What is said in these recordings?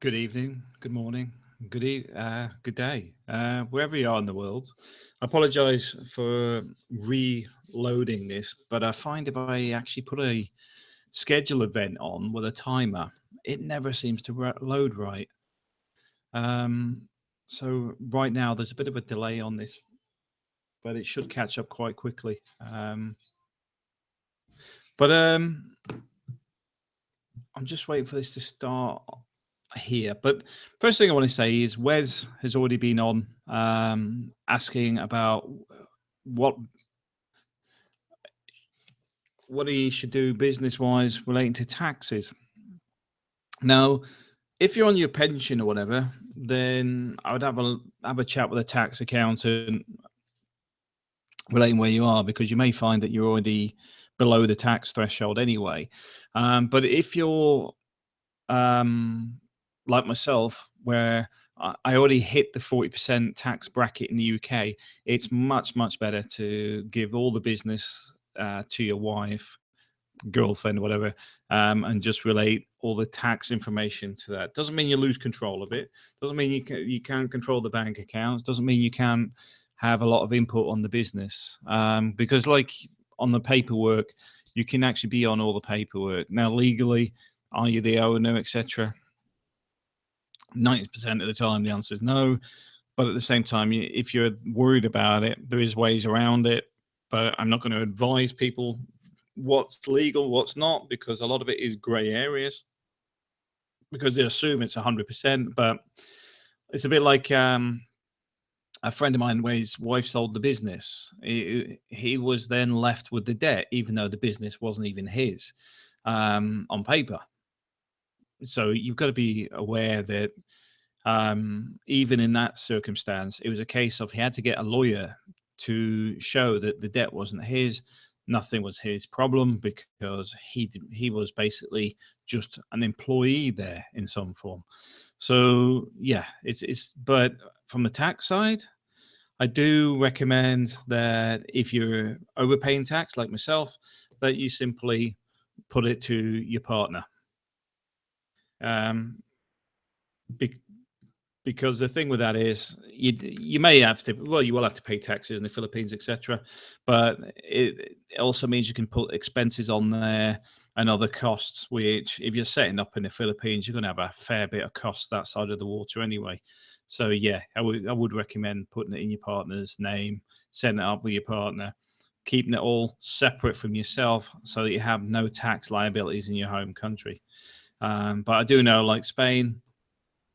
Good evening, good morning, good day, wherever you are in the world. I apologize for reloading this, but I find if I actually put a schedule event on with a timer, it never seems to load right. Um, so right now there's a bit of a delay on this, but it should catch up quite quickly. But I'm just waiting for this to start here. But first thing I want to say is Wes has already been on asking about what what he should do business wise relating to taxes. Now, if you're on your pension or whatever, then I would have a chat with a tax accountant relating where you are because you may find that you're already below the tax threshold anyway. But if you're um, like myself, where I already hit the 40% tax bracket in the UK, it's much, much better to give all the business to your wife, girlfriend, whatever, and just relate all the tax information to that. Doesn't mean you lose control of it. Doesn't mean you can't control the bank accounts. Doesn't mean you can't have a lot of input on the business. Because like on the paperwork, you can actually be on all the paperwork. Now, legally, are you the owner, etc.? 90% of the time, the answer is no. But at the same time, if you're worried about it, there is ways around it. But I'm not going to advise people what's legal, what's not, because a lot of it is grey areas. Because they assume it's 100%, but it's a bit like a friend of mine where his wife sold the business. He was then left with the debt, even though the business wasn't even his on paper. So you've got to be aware that even in that circumstance, it was a case of he had to get a lawyer to show that the debt wasn't his. Nothing was his problem because he was basically just an employee there in some form. So yeah, it's but from the tax side, I do recommend that if you're overpaying tax like myself, that you simply put it to your partner. Um, because the thing with that is you may have to, well, you will have to pay taxes in the Philippines, etc., but it also means you can put expenses on there and other costs, which if you're setting up in the Philippines, you're going to have a fair bit of costs that side of the water anyway. So yeah, I would recommend putting it in your partner's name, setting it up with your partner, keeping it all separate from yourself so that you have no tax liabilities in your home country. But I do know, like Spain,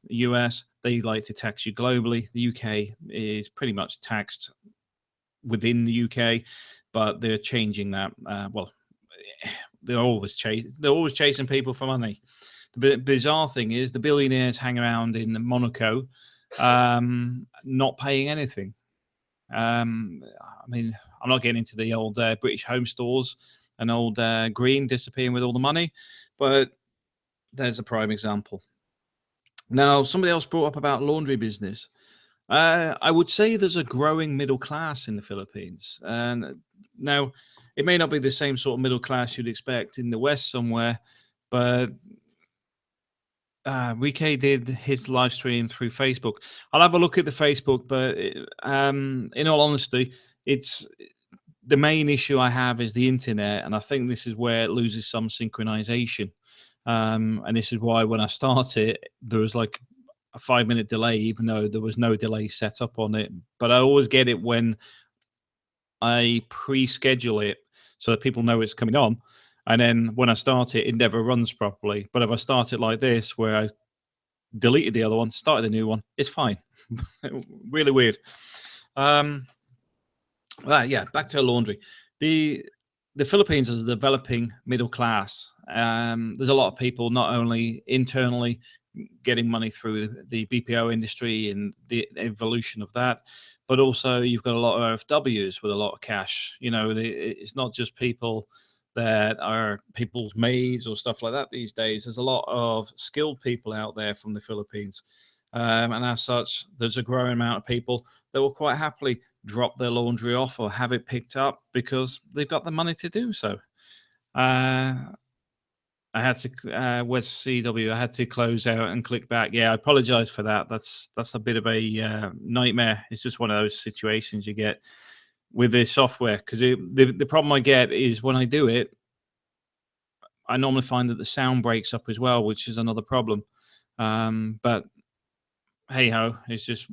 US, they like to tax you globally. The UK is pretty much taxed within the UK, but they're changing that. Well, they're always chasing people for money. The bizarre thing is the billionaires hang around in Monaco, not paying anything. I mean, I'm not getting into the old British home stores and old Green disappearing with all the money, but there's a prime example. Now, somebody else brought up about laundry business. I would say there's a growing middle class in the Philippines. And now, it may not be the same sort of middle class you'd expect in the West somewhere, but Rike did his live stream through Facebook. I'll have a look at the Facebook, but in all honesty, it's the main issue I have is the internet, and I think this is where it loses some synchronization. And this is why when I started, there was like a 5 minute delay, even though there was no delay set up on it. But I always get it when I pre-schedule it so that people know it's coming on. And then when I start it, it never runs properly. But if I start it like this, where I deleted the other one, started the new one, it's fine. Really weird. Um, yeah, back to laundry. The the Philippines is a developing middle class. There's a lot of people not only internally getting money through the BPO industry and the evolution of that, but also you've got a lot of OFWs with a lot of cash. It's not just people that are people's maids or stuff like that these days. There's a lot of skilled people out there from the Philippines. And as such, there's a growing amount of people that will quite happily drop their laundry off or have it picked up because they've got the money to do so. Uh, I had to West CW. I had to close out and click back. Yeah, I apologize for that. That's a bit of a nightmare. It's just one of those situations you get with the software, because the problem I get is when I do it, I normally find that the sound breaks up as well, which is another problem. But hey ho, it's just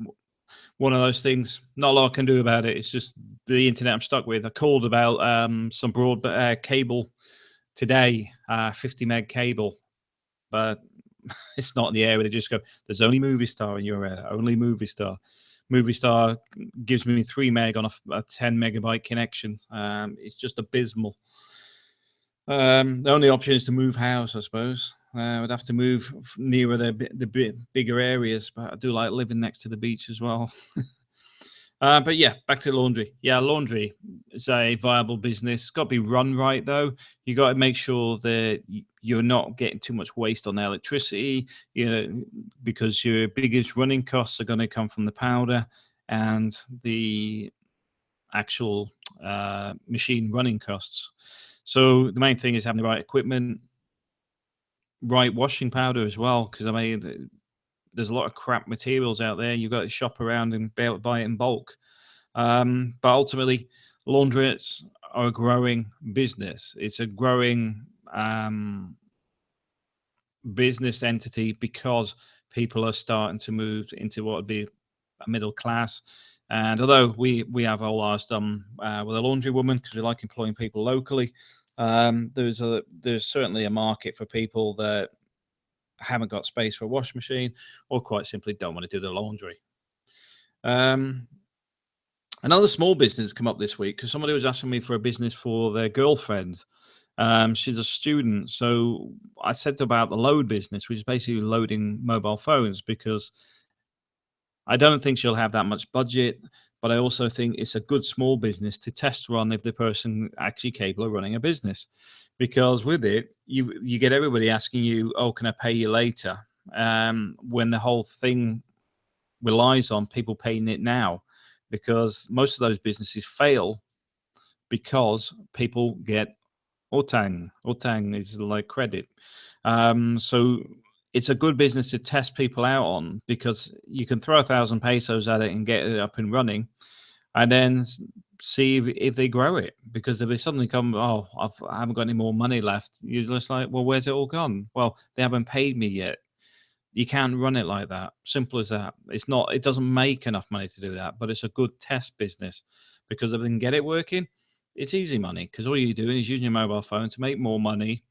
one of those things. Not a lot I can do about it. It's just the internet I'm stuck with. I called about some broad cable today, 50 meg cable, but it's not in the area. They just go, there's only Movie Star in your area, only Movie Star. Movie Star gives me 3 meg on a 10 megabyte connection. It's just abysmal. The only option is to move house, I suppose. I would have to move nearer the bigger areas, but I do like living next to the beach as well. But yeah, back to laundry. Yeah, laundry is a viable business. It's got to be run right, though. You got to make sure that you're not getting too much waste on electricity, because your biggest running costs are going to come from the powder and the actual machine running costs. So the main thing is having the right equipment, right washing powder as well, because I mean, there's a lot of crap materials out there. You've got to shop around and be able to buy it in bulk. But ultimately, laundrettes are a growing business. It's a growing business entity because people are starting to move into what would be a middle class. And although we have all ours done with a laundry woman because we like employing people locally, there's certainly a market for people that haven't got space for a wash machine or quite simply don't want to do the laundry. Another small business come up this week because somebody was asking me for a business for their girlfriend. She's a student, so I said about the load business, which is basically loading mobile phones, because I don't think she'll have that much budget, but I also think it's a good small business to test run if the person actually capable of running a business. Because with it, you get everybody asking you, "Oh, can I pay you later?" When the whole thing relies on people paying it now, because most of those businesses fail because people get utang. Utang is like credit. So it's a good business to test people out on, because you can throw 1,000 pesos at it and get it up and running, and then see if they grow it. Because if they suddenly come, oh, I haven't got any more money left, you're just like, well, where's it all gone? Well, they haven't paid me yet. You can't run it like that. Simple as that. It doesn't make enough money to do that, but it's a good test business, because if they can get it working, it's easy money, because all you're doing is using your mobile phone to make more money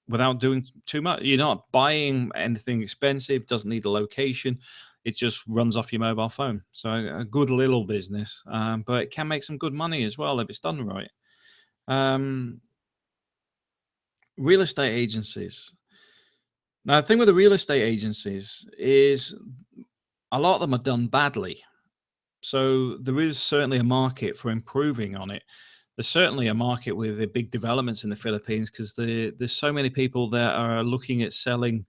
without doing too much. You're not buying anything expensive, doesn't need a location. It just runs off your mobile phone. So a good little business, but it can make some good money as well if it's done right. Real estate agencies. Now, the thing with the real estate agencies is a lot of them are done badly. So there is certainly a market for improving on it. There's certainly a market with the big developments in the Philippines, because there's so many people that are looking at selling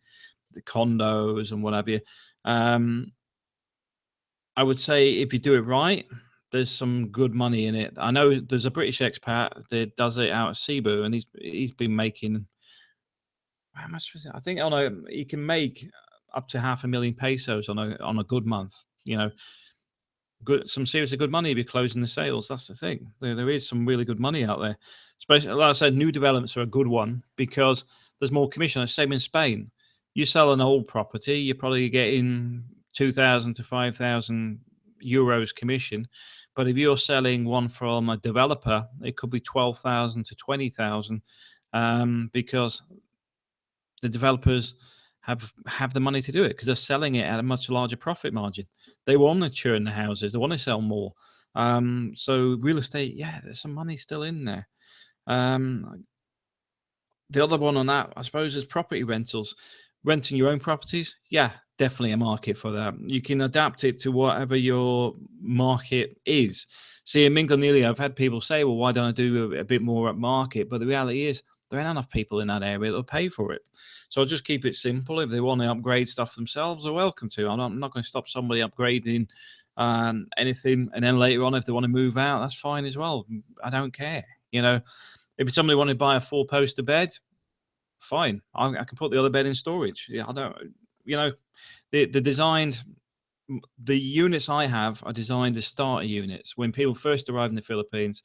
the condos and what have you. I would say if you do it right, there's some good money in it. I know there's a British expat that does it out of Cebu, and he's been making, how much was it? I think he can make up to 500,000 pesos on a good month. Some seriously good money if you're closing the sales. That's the thing. There is some really good money out there. Especially, like I said, new developments are a good one because there's more commission. Same in Spain. You sell an old property, you're probably getting 2,000 to 5,000 euros commission. But if you're selling one from a developer, it could be 12,000 to 20,000, because the developers have the money to do it, because they're selling it at a much larger profit margin. They want to churn the houses. They want to sell more. So real estate, yeah, there's some money still in there. The other one on that, I suppose, is property rentals. Renting your own properties, yeah, definitely a market for that. You can adapt it to whatever your market is. See, in Minglanili, I've had people say, well, why don't I do a bit more at market? But the reality is, there ain't enough people in that area that'll pay for it. So I'll just keep it simple. If they want to upgrade stuff themselves, they're welcome to. I'm not going to stop somebody upgrading anything. And then later on, if they want to move out, that's fine as well. I don't care. If somebody wanted to buy a 4-poster bed, fine. I can put the other bed in storage. Yeah, I don't, you know, the designed the units I have are designed as starter units. When people first arrive in the Philippines,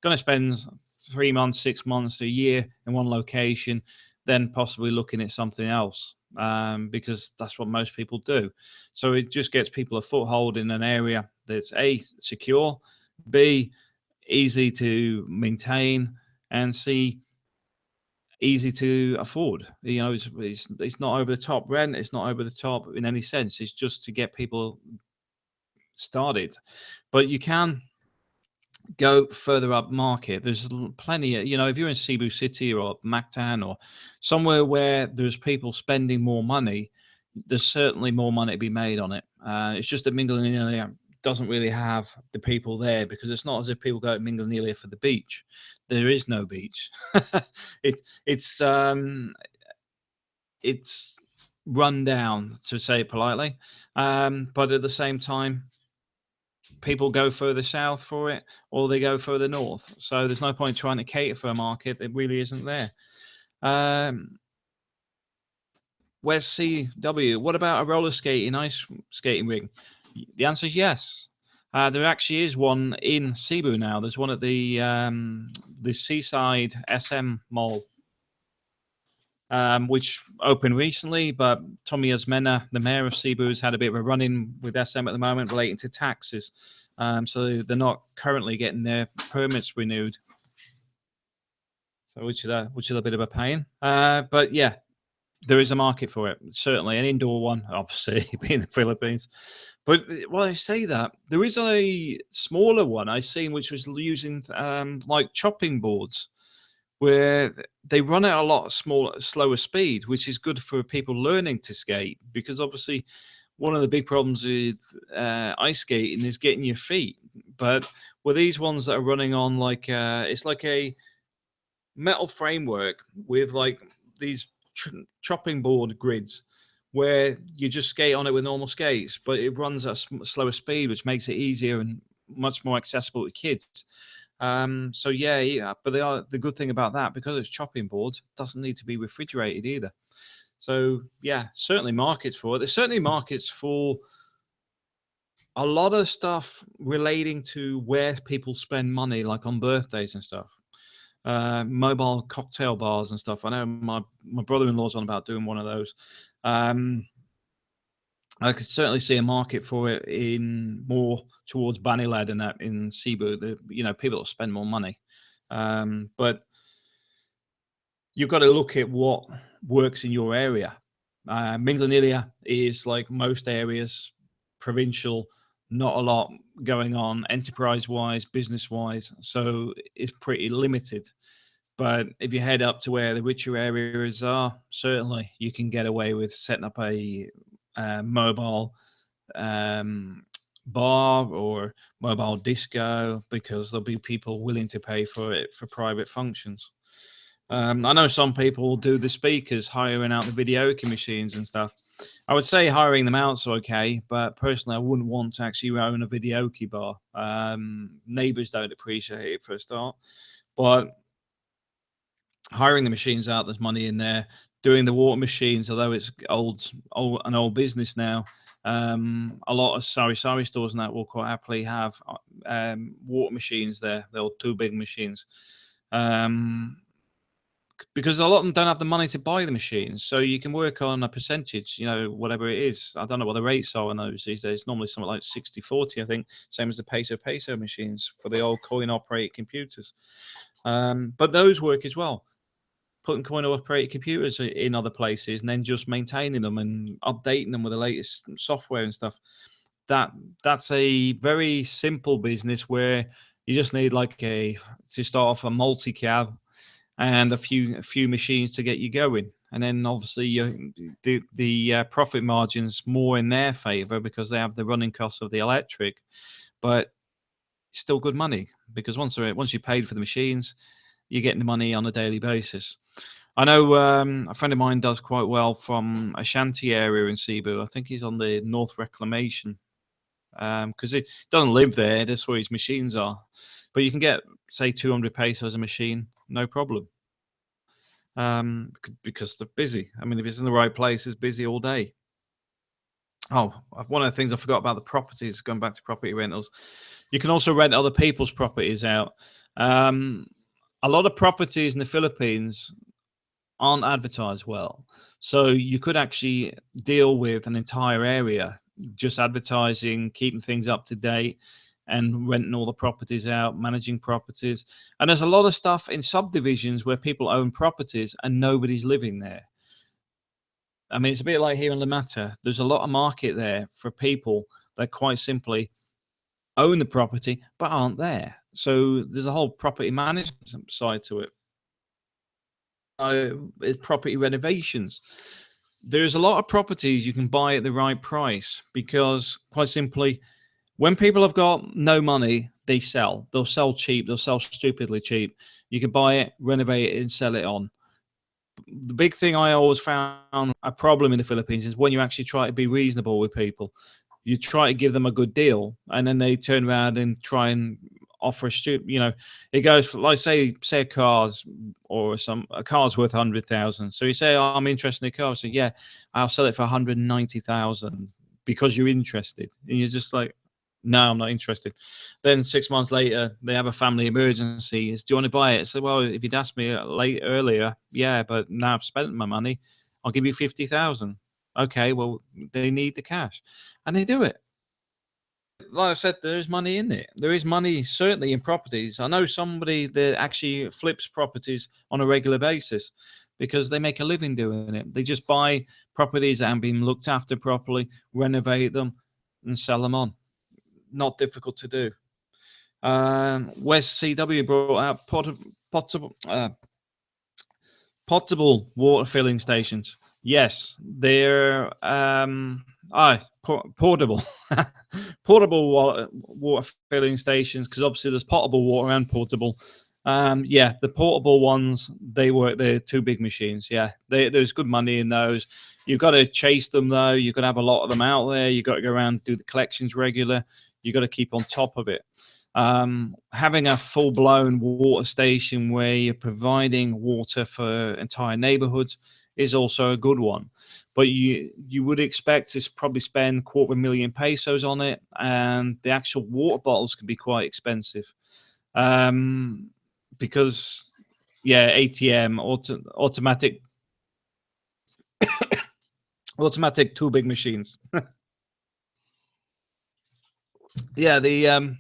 going to spend 3 months, 6 months, a year in one location, then possibly looking at something else, because that's what most people do. So it just gets people a foothold in an area that's A, secure, B, easy to maintain, and C, easy to afford. You know, it's not over the top rent. It's not over the top in any sense. It's just to get people started. But you can go further up market. There's plenty of, if you're in Cebu City or Mactan or somewhere where there's people spending more money, there's certainly more money to be made on it. It's just that Minglanilla doesn't really have the people there, because it's not as if people go to Minglanilla for the beach. There is no beach. it, it's it's run down, to say it politely, but at the same time, people go further south for it, or they go further north. So there's no point trying to cater for a market that really isn't there. Where's CW? What about a roller skating, ice skating ring? The answer is yes. There actually is one in Cebu now. There's one at the Seaside SM Mall, which opened recently. But Tommy Asmena, the mayor of Cebu, has had a bit of a run-in with SM at the moment relating to taxes. So they're not currently getting their permits renewed. So which is a bit of a pain. But yeah, there is a market for it, certainly. An indoor one, obviously, being the Philippines. But while I say that, there is a smaller one I seen, which was using like chopping boards, where they run at a lot slower speed, which is good for people learning to skate, because obviously one of the big problems with ice skating is getting your feet. But with these ones that are running on it's like a metal framework with like these chopping board grids, where you just skate on it with normal skates, but it runs at a slower speed, which makes it easier and much more accessible to kids. So yeah, but the good thing about that, because it's chopping boards, doesn't need to be refrigerated either. So yeah, certainly markets for it. There's certainly markets for a lot of stuff relating to where people spend money, like on birthdays and stuff. Mobile cocktail bars and stuff. I know my brother-in-law's on about doing one of those. I could certainly see a market for it in more towards Banilad and that in Cebu. People will spend more money, but you've got to look at what works in your area. Minglanilla is like most areas, provincial, not a lot going on enterprise-wise, business-wise, so it's pretty limited. But if you head up to where the richer areas are, certainly you can get away with setting up a mobile bar or mobile disco, because there'll be people willing to pay for it for private functions. I know some people do the speakers, hiring out the videoke machines and stuff. I would say hiring them out's okay, but personally, I wouldn't want to actually own a videoke bar. Neighbors don't appreciate it for a start, but hiring the machines out, there's money in there. Doing the water machines, although it's an old business now, a lot of sari stores and that will quite happily have water machines there. They're two big machines. Because a lot of them don't have the money to buy the machines. So you can work on a percentage, whatever it is. I don't know what the rates are on those these days. Normally something like 60-40, I think, same as the peso machines for the old coin-operated computers. But those work as well. Putting coin-operated computers in other places and then just maintaining them and updating them with the latest software and stuff. That's a very simple business where you just need to start off a multi-cab and a few machines to get you going, and then obviously the profit margins more in their favor because they have the running costs of the electric, but still good money, because once you paid for the machines, you're getting the money on a daily basis. I know a friend of mine does quite well from Ashanti area in Cebu. I think he's on the North Reclamation, because he doesn't live there. That's where his machines are. But you can get, say, 200 pesos a machine. no problem. Because they're busy. I mean, if it's in the right place, it's busy all day. Oh, one of the things I forgot about the properties, going back to property rentals, you can also rent other people's properties out. Um, a lot of properties in the Philippines aren't advertised well. So you could actually deal with an entire area, just advertising, keeping things up to date, and renting all the properties out, managing properties. And there's a lot of stuff in subdivisions where people own properties and nobody's living there. I mean, it's a bit like here in La Mata. There's a lot of market there for people that quite simply own the property but aren't there. So there's a whole property management side to it. Property renovations. There's a lot of properties you can buy at the right price because, quite simply, when people have got no money, they sell. They'll sell cheap. They'll sell stupidly cheap. You can buy it, renovate it, and sell it on. The big thing I always found a problem in the Philippines is when you actually try to be reasonable with people. You try to give them a good deal, and then they turn around and try and offer a stupid. It goes for, like, say a car's or a car's worth 100,000. So you say, "Oh, I'm interested in a car." So yeah, I'll sell it for 190,000 because you're interested, and you're just like, no, I'm not interested. Then 6 months later, they have a family emergency. Do you want to buy it? So, well, if you'd asked me earlier, yeah, but now I've spent my money, I'll give you 50,000. Okay, well, they need the cash, and they do it. Like I said, there is money in it. There is money certainly in properties. I know somebody that actually flips properties on a regular basis because they make a living doing it. They just buy properties that haven't been looked after properly, renovate them, and sell them on. Not difficult to do. West CW brought out potable water filling stations. Yes, they're portable portable water filling stations, because obviously there's potable water and portable. Yeah, the portable ones, they're two big machines. Yeah, there's good money in those. You've got to chase them though. You've got to have a lot of them out there. You've got to go around and do the collections regular. You've got to keep on top of it. Having a full-blown water station where you're providing water for entire neighborhoods is also a good one, but you would expect to probably spend 250,000 pesos on it, and the actual water bottles can be quite expensive, because yeah, ATM, automatic two big machines. Yeah, the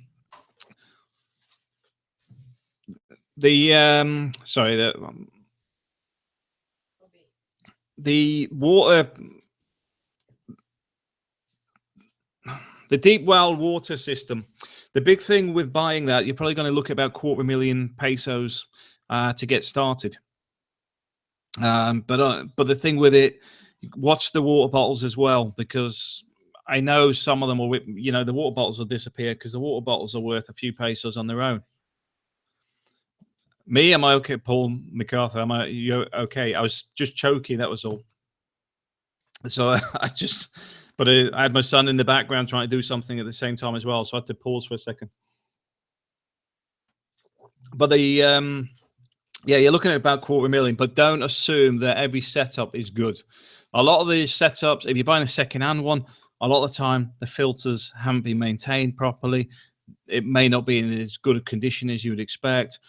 water, the deep well water system. The big thing with buying that, you're probably going to look at about 250,000 pesos to get started. But the thing with it, watch the water bottles as well, because I know some of them will, the water bottles will disappear because the water bottles are worth a few pesos on their own. Me, am I okay? Paul MacArthur, you okay? I was just choking, that was all. So but I had my son in the background trying to do something at the same time as well, so I had to pause for a second. But yeah, you're looking at about 250,000, but don't assume that every setup is good. A lot of these setups, if you're buying a second-hand one, a lot of the time the filters haven't been maintained properly. It may not be in as good a condition as you would expect.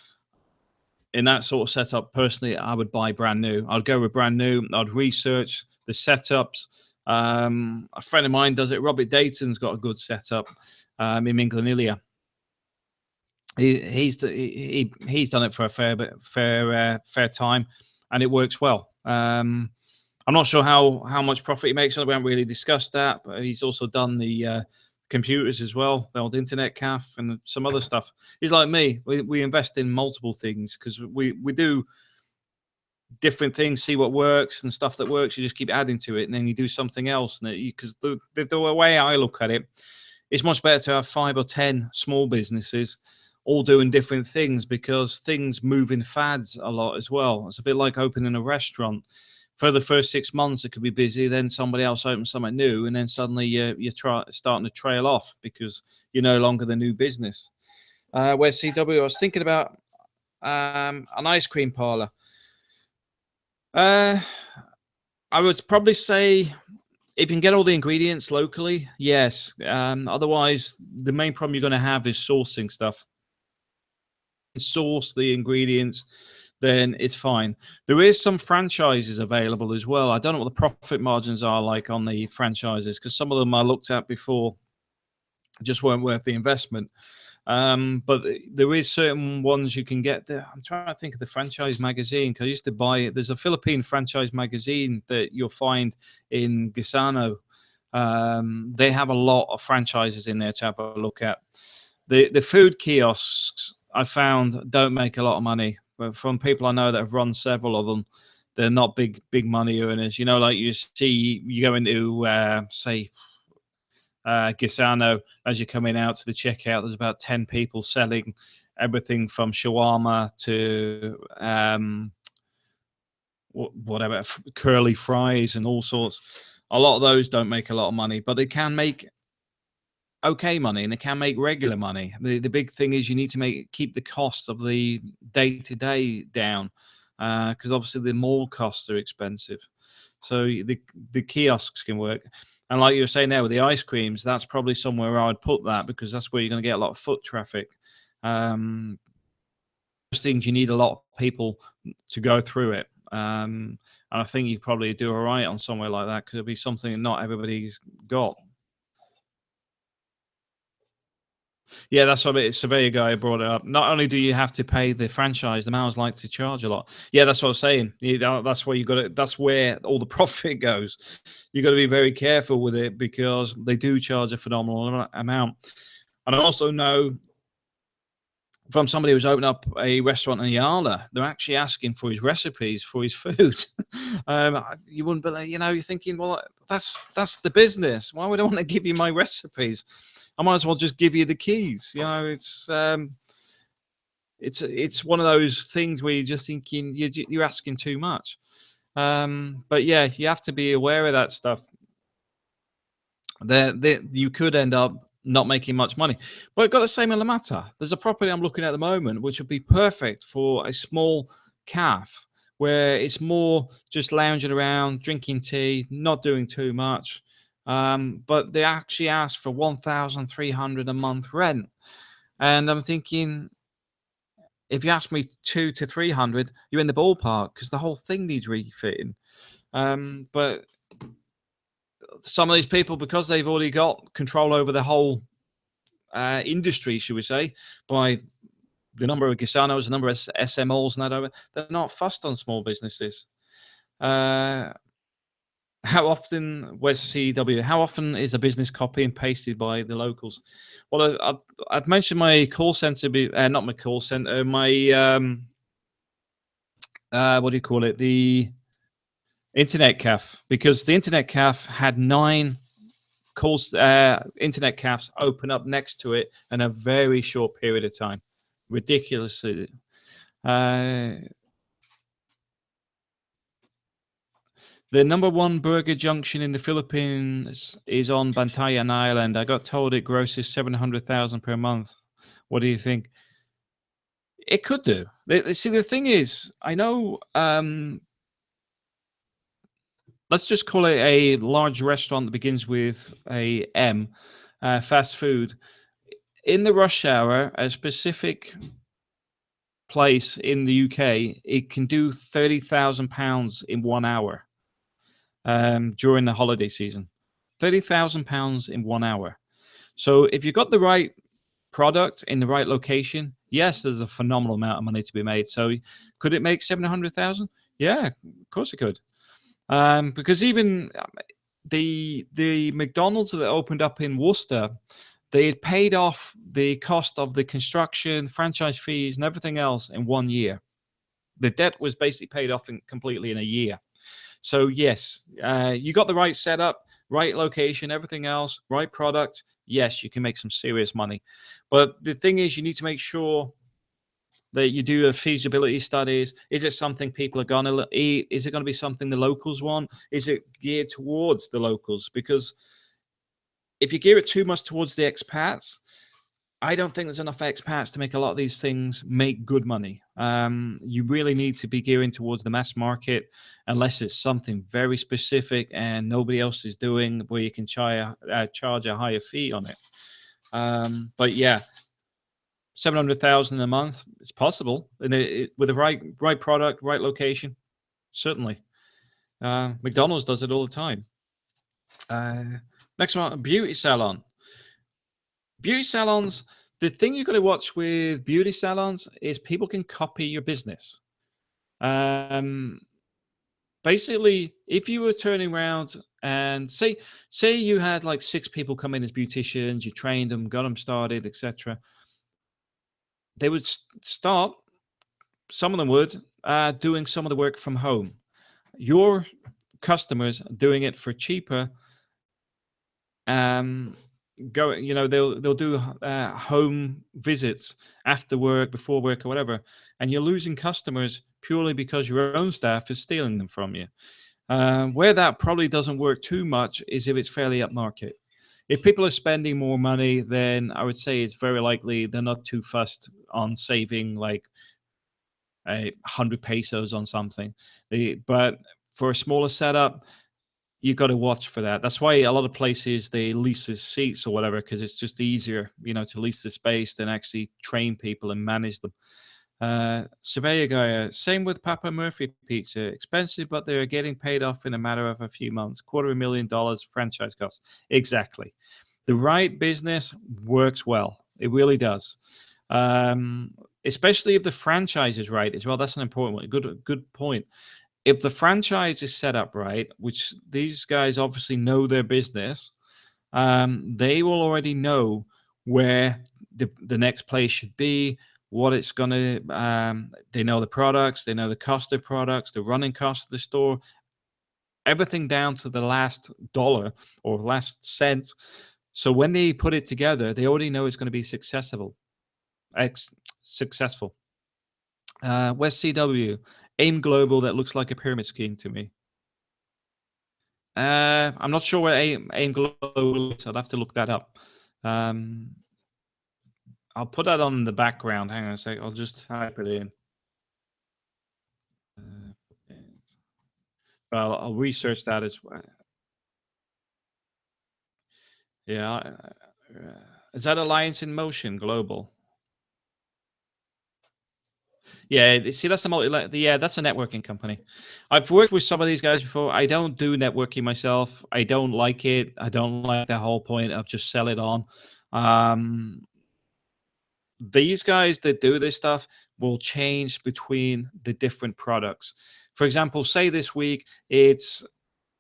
In that sort of setup, personally, I would buy brand new. I'd go with brand new. I'd research the setups. A friend of mine does it. Robert Dayton's got a good setup in Minglanilla. He's done it for a fair time, and it works well. I'm not sure how much profit he makes. We haven't really discussed that, but he's also done the computers as well, the old internet cafe and some other stuff. He's like me. We invest in multiple things because we do different things, see what works, and stuff that works, you just keep adding to it, and then you do something else. Because the way I look at it, it's much better to have 5 or 10 small businesses all doing different things, because things move in fads a lot as well. It's a bit like opening a restaurant. For the first 6 months, it could be busy. Then somebody else opens something new, and then suddenly you're starting to trail off because you're no longer the new business. Where CW, I was thinking about An ice cream parlor. Uh, I would probably say if you can get all the ingredients locally, yes. Otherwise, the main problem you're going to have is sourcing stuff. Source the ingredients, then it's fine. There is some franchises available as well. I don't know what the profit margins are like on the franchises because some of them I looked at before just weren't worth the investment. But there is certain ones you can get there. I'm trying to think of the franchise magazine because I used to buy it. There's a Philippine franchise magazine that you'll find in Gisano. They have a lot of franchises in there to have a look at. The food kiosks I found don't make a lot of money. But from people I know that have run several of them, they're not big money earners. You know, like you see, you go into say Gisano, as you're coming out to the checkout, there's about 10 people selling everything from shawarma to whatever, curly fries and all sorts. A lot of those don't make a lot of money, but they can make okay money and they can make regular money. The big thing is you need to keep the cost of the day-to-day down because obviously the mall costs are expensive. So the kiosks can work. And like you were saying there with the ice creams, that's probably somewhere I would put that because that's where you're going to get a lot of foot traffic. Those things you need a lot of people to go through it. And I think you probably do all right on somewhere like that because it'll be something that not everybody's got. Yeah, that's what it. Surveyor guy brought it up. Not only do you have to pay the franchise, the Mao's like to charge a lot. Yeah, that's what I was saying. That's where you got it. That's where all the profit goes. You got to be very careful with it because they do charge a phenomenal amount. And I also know from somebody who's opened up a restaurant in Yala, they're actually asking for his recipes for his food. You wouldn't believe, you're thinking, well, that's the business. Why would I want to give you my recipes? I might as well just give you the keys. It's one of those things where you're just thinking you're asking too much. But yeah, you have to be aware of that stuff. You could end up not making much money. But I've got the same in La Mata. There's a property I'm looking at the moment, which would be perfect for a small calf where it's more just lounging around, drinking tea, not doing too much. But they actually asked for 1,300 a month rent. And I'm thinking, if you ask me 2 to 300, you're in the ballpark because the whole thing needs refitting. But some of these people, because they've already got control over the whole industry, should we say, by the number of Gisanos, the number of SMOs and that over, they're not fussed on small businesses. How often, where's CW? How often is a business copy and pasted by the locals? Well, I've mentioned my call center, not my call center, my what do you call it? The internet caf, because the internet caf had 9 internet cafes open up next to it in a very short period of time. Ridiculously. The number 1 burger junction in the Philippines is on Bantayan Island. I got told it grosses 700,000 per month. What do you think? It could do. See, the thing is, I know. Let's just call it a large restaurant that begins with a M, fast food. In the rush hour, a specific place in the UK, it can do £30,000 in 1 hour during the holiday season. £30,000 in 1 hour. So if you've got the right product in the right location, yes, there's a phenomenal amount of money to be made. So could it make 700,000? Yeah, of course it could. Because even the McDonald's that opened up in Worcester, they had paid off the cost of the construction, franchise fees, and everything else in 1 year. The debt was basically paid off completely in a year. So yes, you got the right setup, right location, everything else, right product. Yes, you can make some serious money. But the thing is, you need to make sure that you do a feasibility studies. Is it something people are going to eat? Is it going to be something the locals want? Is it geared towards the locals? Because if you gear it too much towards the expats, I don't think there's enough expats to make a lot of these things make good money. You really need to be gearing towards the mass market, unless it's something very specific and nobody else is doing, where you can charge a higher fee on it. But yeah, 700,000 a month, it's possible, and with the right product, right location, certainly. McDonald's does it all the time. Uh, Next one, beauty salon. Beauty salons, the thing you got to watch with beauty salons is people can copy your business. Um, Basically, if you were turning around and say you had like 6 people come in as beauticians, you trained them, got them started, etc., they would start. Some of them would doing some of the work from home. Your customers doing it for cheaper. Um, they'll do home visits after work, before work, or whatever, and you're losing customers purely because your own staff is stealing them from you. Where that probably doesn't work too much is if it's fairly upmarket. If people are spending more money, then I would say it's very likely they're not too fussed on saving like 100 pesos on something. But for a smaller setup, you got to watch for that. That's why a lot of places they lease the seats or whatever, because it's just easier, to lease the space than actually train people and manage them. Surveyor guy, same with Papa Murphy Pizza. Expensive, but they're getting paid off in a matter of a few months. $250,000 franchise costs. Exactly. The right business works well. It really does. Especially if the franchise is right as well. That's an important one. Good point. If the franchise is set up right, which these guys obviously know their business, they will already know where the next place should be, what it's going to, they know the products, they know the cost of products, the running cost of the store, everything down to the last dollar or last cent. So when they put it together, they already know it's going to be successful. Successful. West CW, AIM Global, that looks like a pyramid scheme to me. I'm not sure where AIM Global is. I'd have to look that up. I'll put that on the background. Hang on a sec. I'll just type it in. Well, I'll research that as well. Yeah. Is that Alliance in Motion Global? Yeah, see, that's that's a networking company. I've worked with some of these guys before. I don't do networking myself. I don't like it. I don't like the whole point of just sell it on. These guys that do this stuff will change between the different products. For example, say this week it's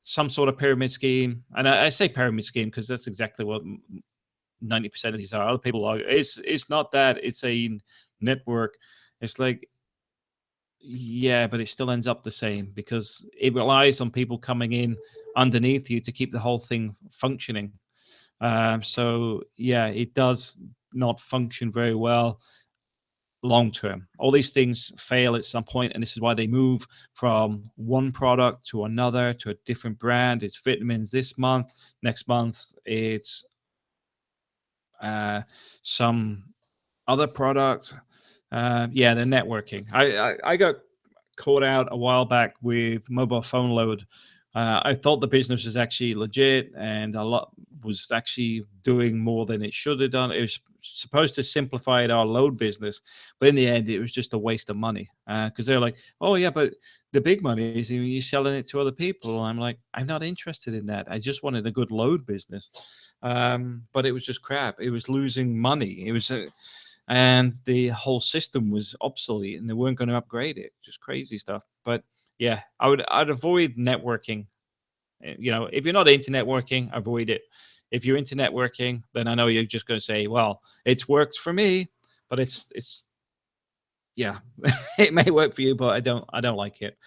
some sort of pyramid scheme, and I say pyramid scheme because that's exactly what 90% of these are. Other people are. It's not that. It's a network. It's like, yeah, but it still ends up the same because it relies on people coming in underneath you to keep the whole thing functioning. So yeah, it does not function very well long term. All these things fail at some point, and this is why they move from one product to another, to a different brand. It's vitamins this month. Next month, it's some other product. Yeah, the networking. I got caught out a while back with mobile phone load. I thought the business was actually legit and a lot was actually doing more than it should have done. It was supposed to simplify our load business, but in the end, it was just a waste of money because they're like, oh, yeah, but the big money is you're selling it to other people. I'm like, I'm not interested in that. I just wanted a good load business. But it was just crap. It was losing money. It was and the whole system was obsolete and they weren't going to upgrade it. Just crazy stuff. But yeah, I'd avoid networking. If you're not into networking, avoid it. If you're into networking, then I know you're just going to say, well, it's worked for me, but it's yeah, it may work for you, but I don't like it.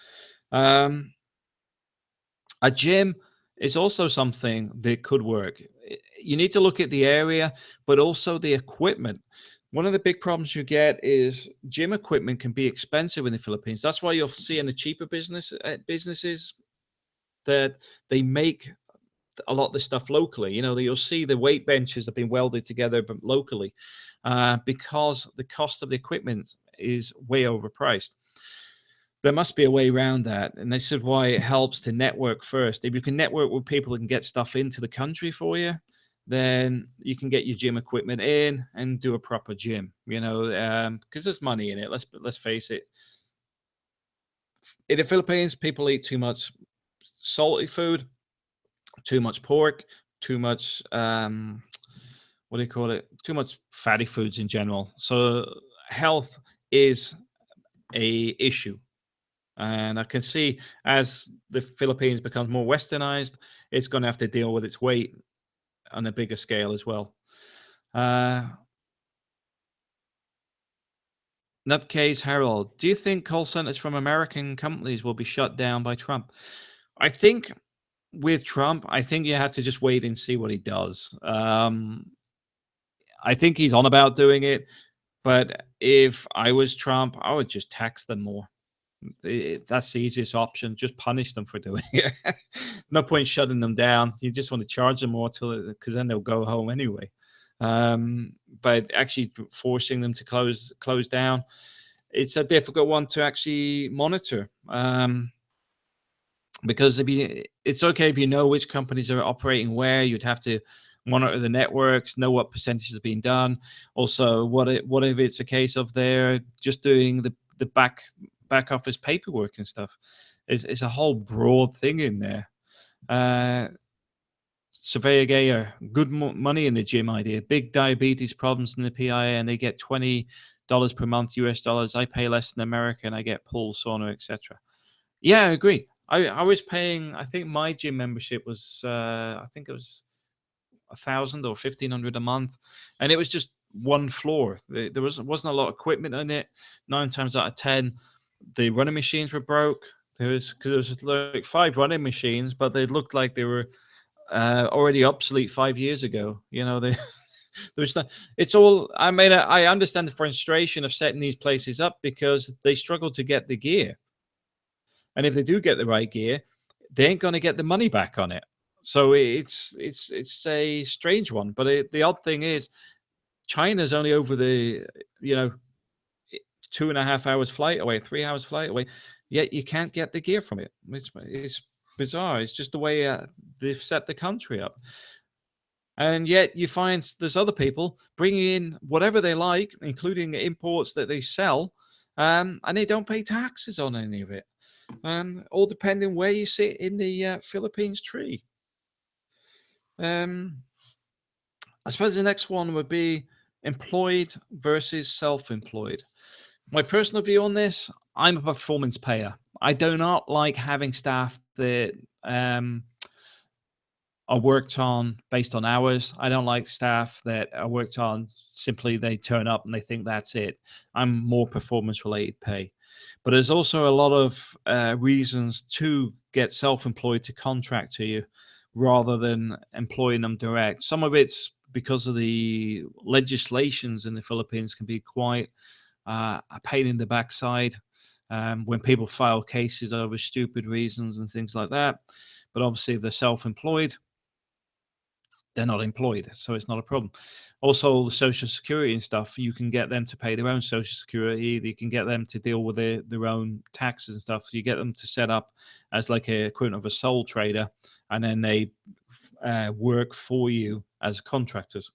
um a gym is also something that could work. You need to look at the area, but also the equipment. One of the big problems you get is gym equipment can be expensive in the Philippines. That's why you'll see in the cheaper businesses that they make a lot of the stuff locally. You'll see the weight benches have been welded together, but locally, because the cost of the equipment is way overpriced. There must be a way around that, and this is why it helps to network first. If you can network with people who can get stuff into the country for you, then you can get your gym equipment in and do a proper gym. Because there's money in it. Let's face it. In the Philippines, people eat too much salty food, too much pork, too much what do you call it? Too much fatty foods in general. So health is a issue. And I can see as the Philippines becomes more westernized, it's going to have to deal with its weight on a bigger scale as well. In that case, Harold, do you think call centers from American companies will be shut down by Trump? I think with Trump, I think you have to just wait and see what he does. I think he's on about doing it, but if I was Trump, I would just tax them more. That's the easiest option. Just punish them for doing it. No point shutting them down. You just want to charge them more because then they'll go home anyway. But actually forcing them to close down, it's a difficult one to actually monitor. Because it's okay if you know which companies are operating where. You'd have to monitor the networks, know what percentage is being done. Also, what if it's a case of they're just doing the back office paperwork and stuff? It's a whole broad thing in there. Surveyor Gayer, good money in the gym idea. Big diabetes problems in the PIA, and they get $20 per month US dollars. I pay less in America, and I get pool, sauna, etc. Yeah, I agree. I was paying. I think my gym membership was. I think it was 1,000 or 1,500 a month, and it was just one floor. There wasn't a lot of equipment in it. 9 times out of 10, the running machines were broke. There was like 5 running machines, but they looked like they were already obsolete 5 years ago. There's not. It's all. I mean, I understand the frustration of setting these places up because they struggle to get the gear. And if they do get the right gear, they ain't going to get the money back on it. So it's a strange one. But the odd thing is, China's only over the 2.5 hours flight away, 3 hours flight away. Yet you can't get the gear from it. It's bizarre. It's just the way they've set the country up. And yet you find there's other people bringing in whatever they like, including imports that they sell, and they don't pay taxes on any of it. All depending where you sit in the Philippines tree. I suppose the next one would be employed versus self-employed. My personal view on this, I'm a performance payer. I do not like having staff that are worked on based on hours. I don't like staff that are worked on simply they turn up and they think that's it. I'm more performance related pay. But there's also a lot of reasons to get self-employed to contract to you rather than employing them direct. Some of it's because of the legislations in the Philippines can be quite a pain in the backside when people file cases over stupid reasons and things like that. But obviously, if they're self-employed, they're not employed, so it's not a problem. Also, the social security and stuff, you can get them to pay their own social security. You can get them to deal with their own taxes and stuff. You get them to set up as like a equivalent of a sole trader, and then they work for you as contractors.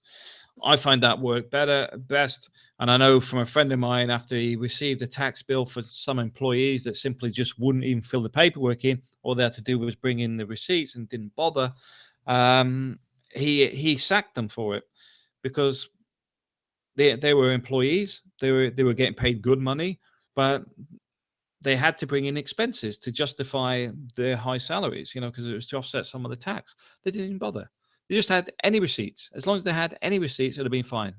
I find that work best. And I know from a friend of mine, after he received a tax bill for some employees that simply just wouldn't even fill the paperwork in, all they had to do was bring in the receipts and didn't bother. He sacked them for it because they were employees. They were getting paid good money, but they had to bring in expenses to justify their high salaries, because it was to offset some of the tax. They didn't even bother. They just had any receipts. As long as they had any receipts, it would have been fine.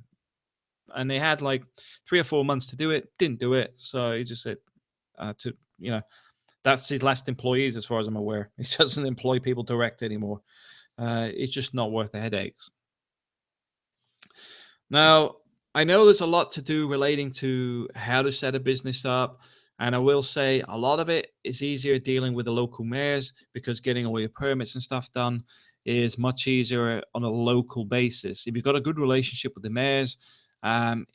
And they had like 3 or 4 months to do it, didn't do it. So he just said, that's his last employees as far as I'm aware. He doesn't employ people direct anymore. It's just not worth the headaches. Now, I know there's a lot to do relating to how to set a business up, And I will say a lot of it is easier dealing with the local mayors because getting all your permits and stuff done is much easier on a local basis. If you've got a good relationship with the mayors,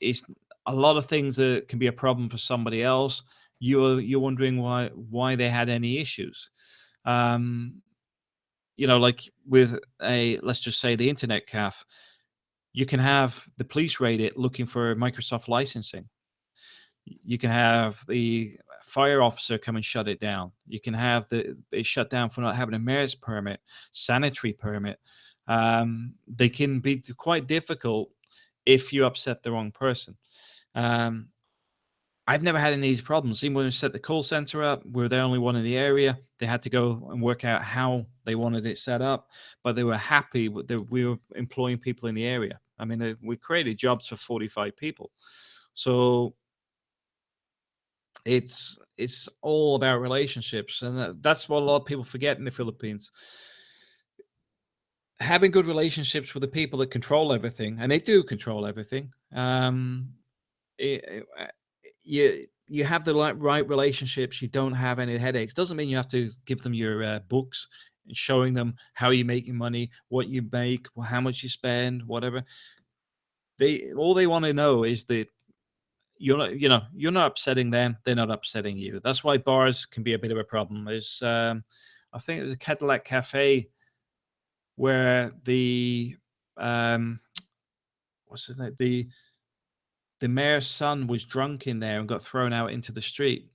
it's a lot of things that can be a problem for somebody else. You're wondering why they had any issues. Um, like with a, let's just say, the internet cafe, you can have the police raid it looking for Microsoft licensing. You can have the fire officer come and shut it down. You can have it shut down for not having a mayor's permit, sanitary permit. They can be quite difficult if you upset the wrong person. Um, I've never had any of these problems. Even when we set the call center up, we're the only one in the area. They had to go and work out how they wanted it set up, but they were happy that we were employing people in the area. I mean, we created jobs for 45 people. So it's all about relationships, and that's what a lot of people forget in the Philippines. Having good relationships with the people that control everything, and they do control everything. It, you have the right relationships. You don't have any headaches. Doesn't mean you have to give them your books and showing them how you make your money, what you make, how much you spend, whatever. They want to know is that you're not upsetting them, they're not upsetting you. That's why bars can be a bit of a problem. There's I think it was a Cadillac Cafe where the um what's his name, the mayor's son was drunk in there and got thrown out into the street,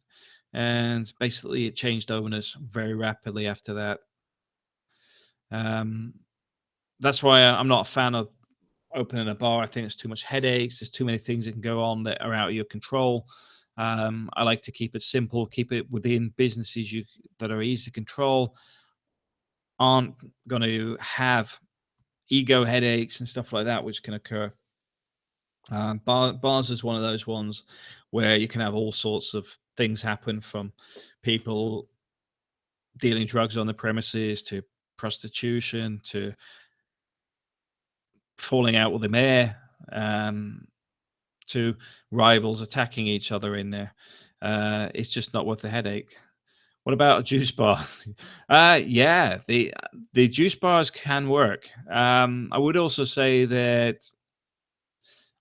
and basically it changed owners very rapidly after that. um that's why I'm not a fan of opening a bar. I think it's too much headaches. There's too many things that can go on that are out of your control. I like to keep it simple, keep it within businesses that are easy to control, aren't going to have ego headaches and stuff like that, which can occur. Bars is one of those ones where you can have all sorts of things happen, from people dealing drugs on the premises to prostitution to falling out with the mayor. To rivals attacking each other in there. It's just not worth the headache. What about a juice bar? Yeah, the juice bars can work. I would also say that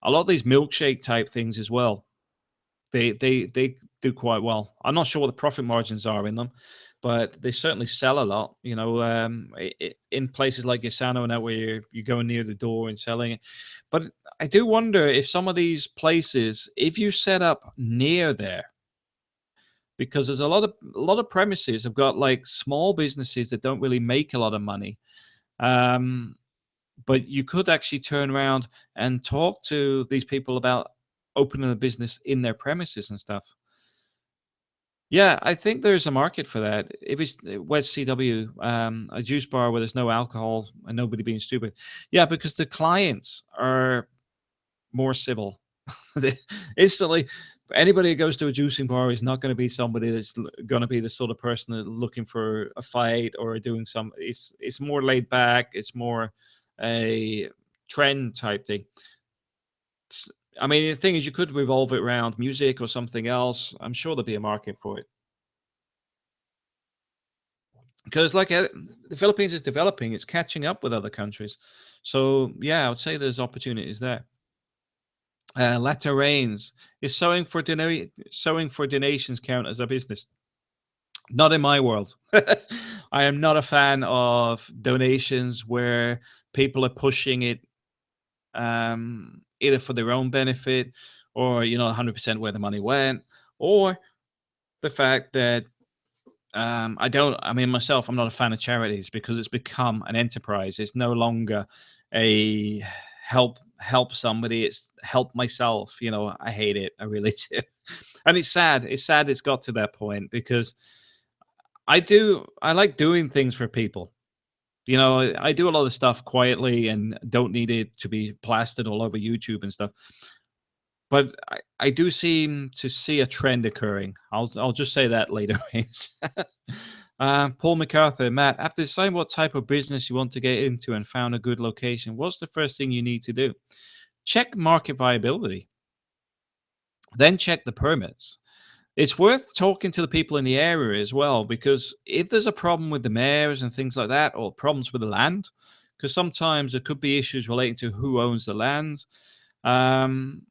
a lot of these milkshake type things as well, they do quite well. I'm not sure what the profit margins are in them, but they certainly sell a lot. In places like Gisano and that, where you're going near the door and selling it. But I do wonder if some of these places, if you set up near there, because there's a lot of premises have got like small businesses that don't really make a lot of money. Um, but you could actually turn around and talk to these people about opening a business in their premises and stuff. Yeah, I think there's a market for that. If it's West CW, a juice bar where there's no alcohol and nobody being stupid. Yeah, because the clients are more civil. They instantly, anybody who goes to a juicing bar is not going to be somebody that's going to be the sort of person that looking for a fight or doing some. It's more laid back. It's more a trend type thing. I mean, the thing is, you could revolve it around music or something else. I'm sure there'll be a market for it. Because the Philippines is developing, it's catching up with other countries. So yeah, I would say there's opportunities there. Latter Rains is sewing for donations count as a business? Not in my world. I am not a fan of donations where people are pushing it, either for their own benefit, or 100% where the money went, or the fact that I mean, myself, I'm not a fan of charities because it's become an enterprise. It's no longer a help somebody. It's help myself. I hate it. I really do. And it's sad. It's sad it's got to that point, because I like doing things for people. I do a lot of stuff quietly and don't need it to be plastered all over YouTube and stuff. But I do seem to see a trend occurring. I'll just say that later. Paul MacArthur, Matt, after deciding what type of business you want to get into and found a good location, what's the first thing you need to do? Check market viability, then check the permits. It's worth talking to the people in the area as well, because if there's a problem with the mayors and things like that, or problems with the land, because sometimes there could be issues relating to who owns the land. Um,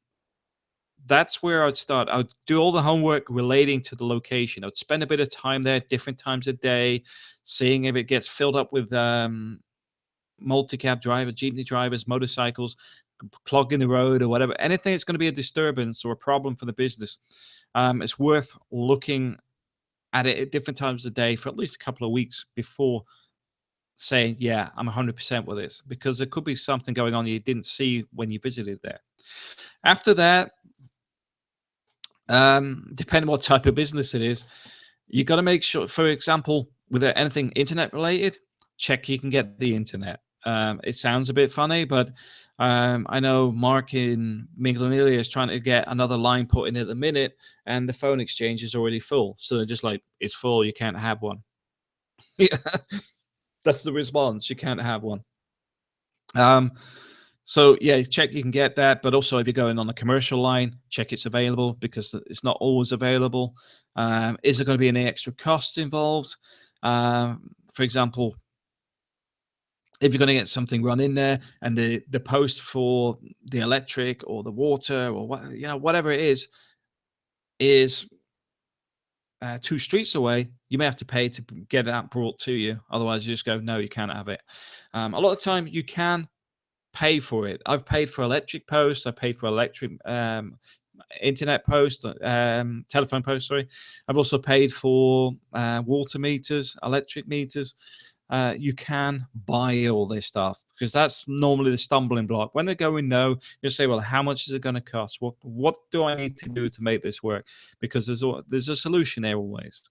that's where I'd start. I would do all the homework relating to the location. I'd spend a bit of time there, different times a day, seeing if it gets filled up with multi-cab driver, jeepney drivers, motorcycles, clogging the road or whatever. Anything that's going to be a disturbance or a problem for the business. It's worth looking at it at different times of the day for at least a couple of weeks before saying, yeah, I'm 100% with this, because there could be something going on you didn't see when you visited there. After that, depending on what type of business it is, you got to make sure, for example, with anything internet related, check you can get the internet. It sounds a bit funny, but I know Mark in Minglanilla is trying to get another line put in at the minute, and the phone exchange is already full. So they're just like, it's full, you can't have one. Yeah, that's the response. You can't have one. Um, so yeah, check you can get that, but also if you're going on a commercial line, check it's available, because it's not always available. Is there going to be any extra costs involved? For example, if you're going to get something run in there, and the post for the electric or the water or what, whatever it is 2 streets away, you may have to pay to get that brought to you. Otherwise, you just go, no, you can't have it. A lot of time you can pay for it. I've paid for electric post. I paid for electric internet post, telephone post. Sorry, I've also paid for water meters, electric meters. You can buy all this stuff, because that's normally the stumbling block when they're going no. You say, well, how much is it going to cost? What do I need to do to make this work? Because there's a solution there always.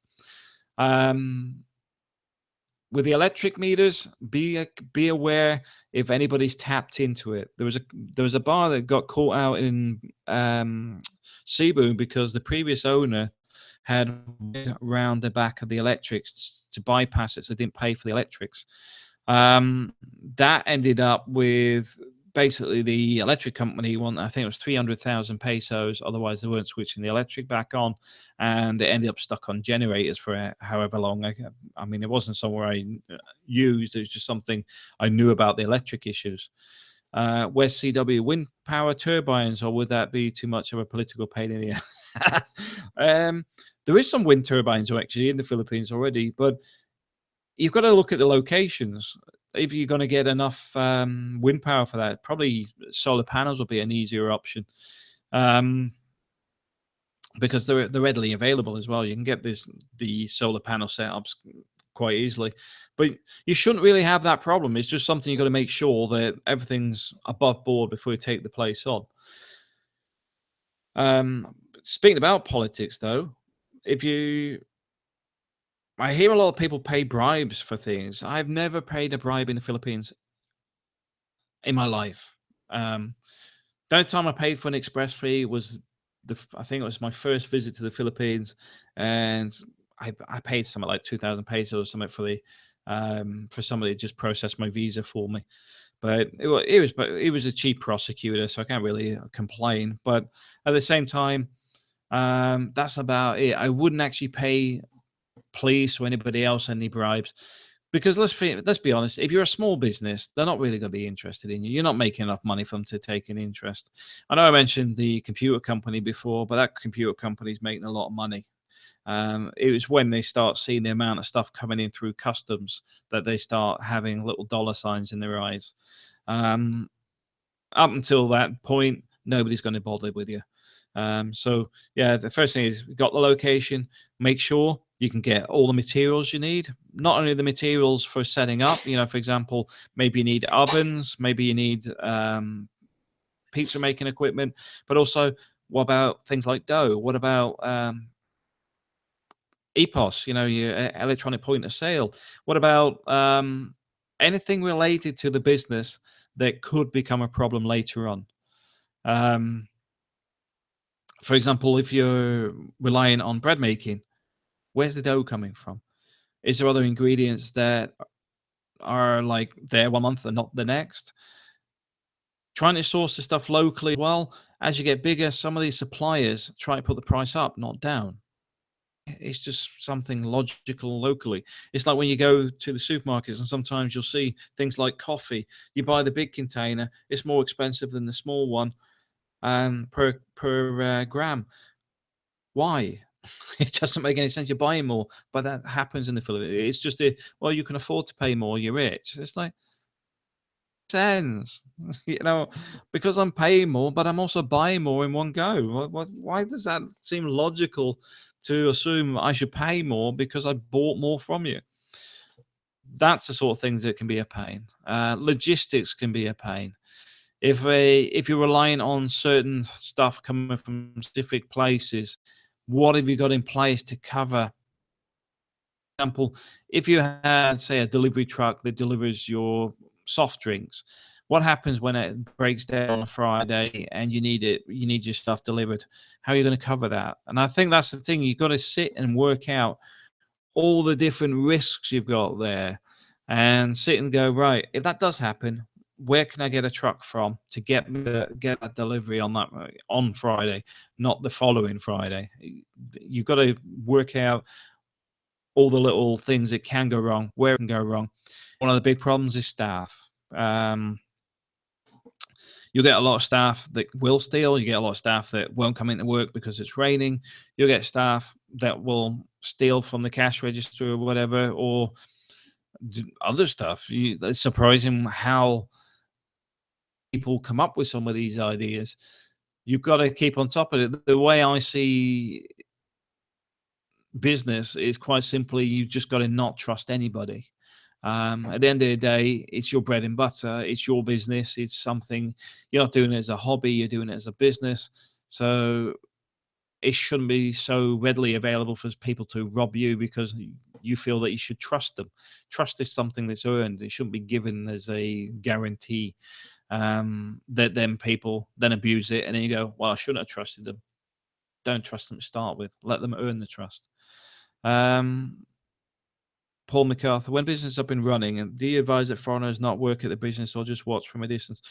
With the electric meters, be aware if anybody's tapped into it. There was a bar that got caught out in Cebu because the previous owner had around the back of the electrics to bypass it, so they didn't pay for the electrics. That ended up with basically the electric company I think it was 300,000 pesos. Otherwise, they weren't switching the electric back on, and it ended up stuck on generators for however long. I mean, it wasn't somewhere I used. It was just something I knew about the electric issues. West CW wind power turbines, or would that be too much of a political pain in the ass? There is some wind turbines actually in the Philippines already, but you've got to look at the locations. If you're going to get enough wind power for that, probably solar panels will be an easier option, because they're readily available as well. You can get the solar panel setups quite easily, but you shouldn't really have that problem. It's just something you've got to make sure that everything's above board before you take the place on. Speaking about politics, though, I hear a lot of people pay bribes for things. I've never paid a bribe in the Philippines in my life. The only time I paid for an express fee was I think it was my first visit to the Philippines, and I paid something like 2,000 pesos or something for somebody to just process my visa for me. But it was a cheap prosecutor, so I can't really complain. But at the same time, that's about it. I wouldn't actually pay police or anybody else any bribes, because let's be honest, if you're a small business, they're not really going to be interested in you. You're not making enough money for them to take an interest. I know I mentioned the computer company before, but that computer company is making a lot of money. It was when they start seeing the amount of stuff coming in through customs that they start having little dollar signs in their eyes. Up until that point, nobody's going to bother with you. So yeah, the first thing is, got the location, make sure you can get all the materials you need. Not only the materials for setting up, for example, maybe you need ovens, maybe you need pizza making equipment, but also what about things like dough? What about EPOS, your electronic point of sale? What about anything related to the business that could become a problem later on? For example, if you're relying on bread making, where's the dough coming from? Is there other ingredients that are like there one month and not the next? Trying to source the stuff locally. Well, as you get bigger, some of these suppliers try to put the price up, not down. It's just something logical locally. It's like when you go to the supermarkets and sometimes you'll see things like coffee. You buy the big container, it's more expensive than the small one per gram. Why? It doesn't make any sense. You're buying more, but that happens in the Philippines. It's just well, you can afford to pay more. You're rich. It's like sense, because I'm paying more, but I'm also buying more in one go. Why does that seem logical to assume I should pay more because I bought more from you? That's the sort of things that can be a pain. Logistics can be a pain. If you're relying on certain stuff coming from specific places, what have you got in place to cover? For example, if you had, say, a delivery truck that delivers your soft drinks, what happens when it breaks down on a Friday and you need your stuff delivered? How are you going to cover that? And I think that's the thing. You've got to sit and work out all the different risks you've got there and sit and go, right, if that does happen, where can I get a truck from to get that delivery on Friday, not the following Friday? You've got to work out all the little things that can go wrong, where it can go wrong. One of the big problems is staff. You'll get a lot of staff that will steal. You get a lot of staff that won't come into work because it's raining. You'll get staff that will steal from the cash register or whatever, or other stuff. It's surprising how people come up with some of these ideas. You've got to keep on top of it. The way I see business is quite simply, you just got to not trust anybody. At the end of the day, it's your bread and butter. It's your business. It's something you're not doing it as a hobby. You're doing it as a business. So it shouldn't be so readily available for people to rob you because you feel that you should trust them. Trust is something that's earned. It shouldn't be given as a guarantee. That then people then abuse it, and then you go, well, I shouldn't have trusted them. Don't trust them to start with. Let them earn the trust. Paul MacArthur, when business has been running, and do you advise that foreigners not work at the business or just watch from a distance?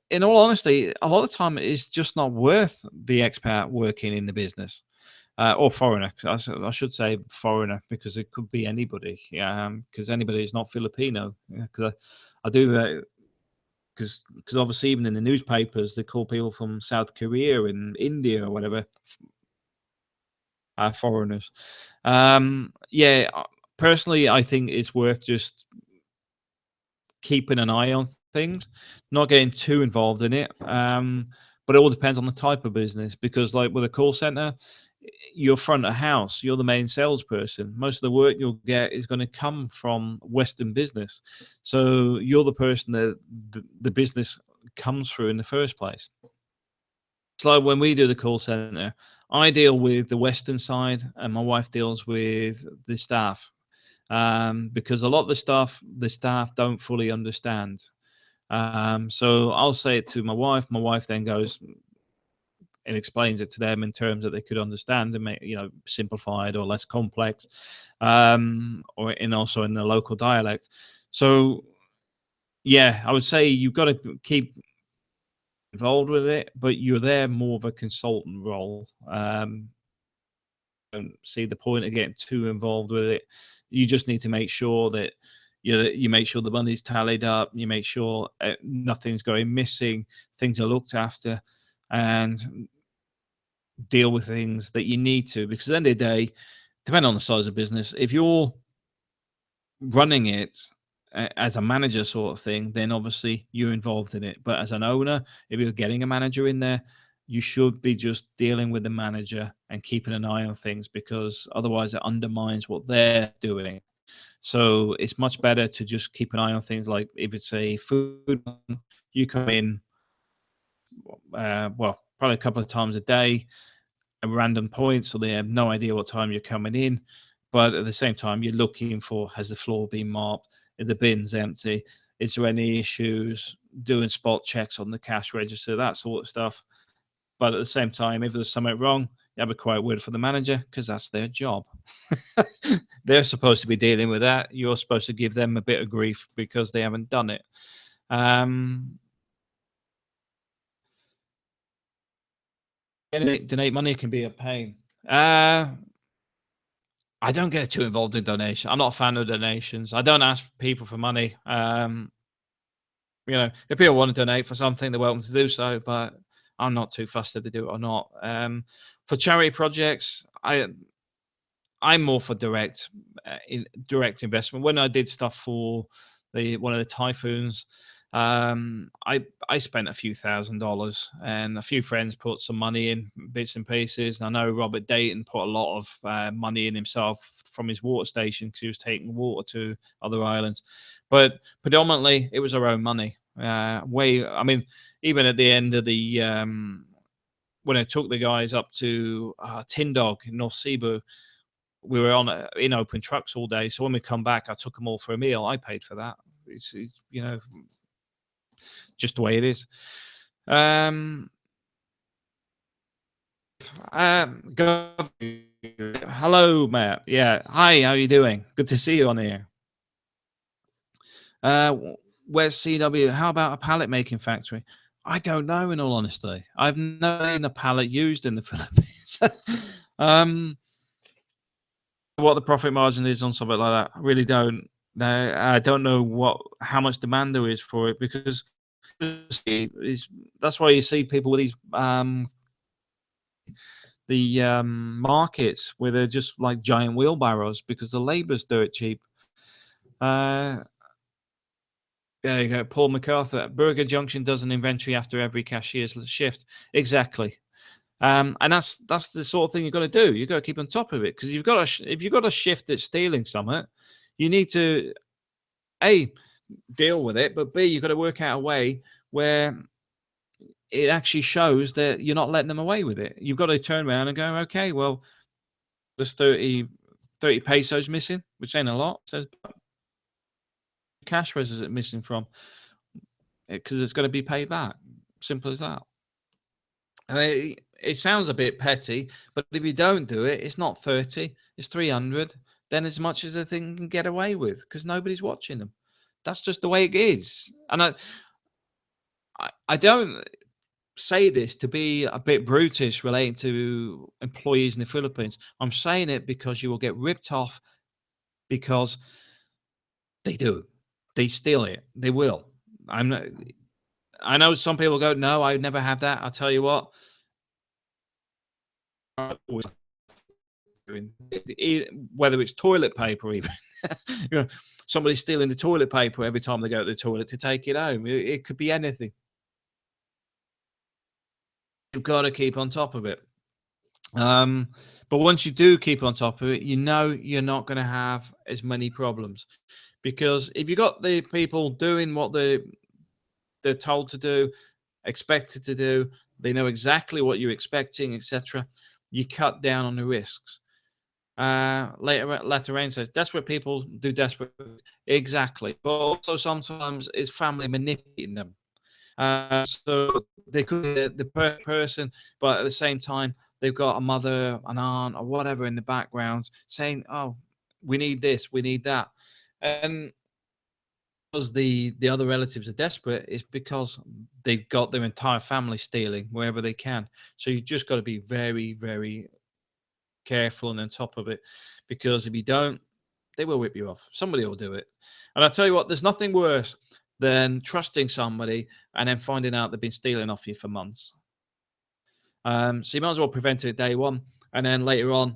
In all honesty, a lot of the time it's just not worth the expat working in the business, or foreigner. I should say foreigner because it could be anybody. Because anybody is not Filipino. Because I do. Because obviously even in the newspapers they call people from South Korea and India or whatever foreigners. Yeah, personally, I think it's worth just keeping an eye on things, not getting too involved in it. But it all depends on the type of business because, like with a call center, you're front of house, you're the main salesperson. Most of the work you'll get is going to come from Western business. So you're the person that the business comes through in the first place. It's like when we do the call center, I deal with the Western side and my wife deals with the staff. Because a lot of the staff don't fully understand. So I'll say it to my wife. My wife then goes and explains it to them in terms that they could understand and make, simplified or less complex, also in the local dialect. So yeah, I would say you've got to keep involved with it, but you're there more of a consultant role. Don't see the point of getting too involved with it. You just need to make sure that you make sure the money's tallied up, you make sure nothing's going missing, things are looked after, and deal with things that you need to. Because at the end of the day, depending on the size of business, if you're running it as a manager sort of thing, then obviously you're involved in it. But as an owner, if you're getting a manager in there, you should be just dealing with the manager and keeping an eye on things because otherwise it undermines what they're doing. So it's much better to just keep an eye on things like if it's a food, you come in, probably a couple of times a day at random points, so they have no idea what time you're coming in. But at the same time, you're looking for, has the floor been mopped? Are the bins empty? Is there any issues? Doing spot checks on the cash register, that sort of stuff. But at the same time, if there's something wrong, you have a quiet word for the manager because that's their job. They're supposed to be dealing with that. You're supposed to give them a bit of grief because they haven't done it. Donate money can be a pain. I don't get too involved in donation. I'm not a fan of donations. I don't ask people for money. If people want to donate for something, they're welcome to do so, but I'm not too fussed if they do it or not. For charity projects, I'm more for direct investment. When I did stuff for the one of the typhoons, I spent a few $1,000s, and a few friends put some money in bits and pieces. And I know Robert Dayton put a lot of money in himself from his water station because he was taking water to other islands. But predominantly, it was our own money. I mean, even at the end of the when I took the guys up to Tindog in North Cebu, we were in open trucks all day. So when we come back, I took them all for a meal. I paid for that. It's just the way it is. Um, Hello, Matt. Yeah. Hi, how you doing? Good to see you on here. Where's CW? How about a pallet making factory? I don't know, in all honesty. I've never seen a pallet used in the Philippines. um, what the profit margin is on something like that, I really don't. I don't know how much demand there is for it, because that's why you see people with these markets where they're just like giant wheelbarrows, because the labor's dirt cheap. There you go, Paul MacArthur. Burger Junction does an inventory after every cashier's shift. Exactly. And that's the sort of thing you've got to do. You've got to keep on top of it, because if you've got a shift that's stealing something, you need to A, deal with it, but B, you've got to work out a way where it actually shows that you're not letting them away with it. You've got to turn around and go, okay, well, there's 30 pesos missing, which ain't a lot. So cash, where's it missing from? Because it's going to be paid back. Simple as that. It sounds a bit petty, but if you don't do it, it's not 30, it's 300. Then as much as a thing can get away with, because nobody's watching them. That's just the way it is. And I don't say this to be a bit brutish relating to employees in the Philippines. I'm saying it because you will get ripped off, because they do. They steal it. They will. I know some people go, no, I would never have that. I'll tell you what. Whether it's toilet paper, even somebody stealing the toilet paper every time they go to the toilet to take it home. It could be anything. You've got to keep on top of it. But once you do keep on top of it, you're not going to have as many problems, because if you got the people doing what they're told to do, expected to do, they know exactly what you're expecting, etc. You cut down on the risks. Later says desperate people do desperate things. Exactly, but also sometimes it's family manipulating them. So they could be the person, but at the same time they've got a mother, an aunt, or whatever in the background saying, "Oh, we need this, we need that," and because the other relatives are desperate, it's because they've got their entire family stealing wherever they can. So you just got to be very, very careful and on top of it, because if you don't, they will whip you off. Somebody will do it. And I tell you what, there's nothing worse than trusting somebody and then finding out they've been stealing off you for months. So you might as well prevent it at day one, and then later on,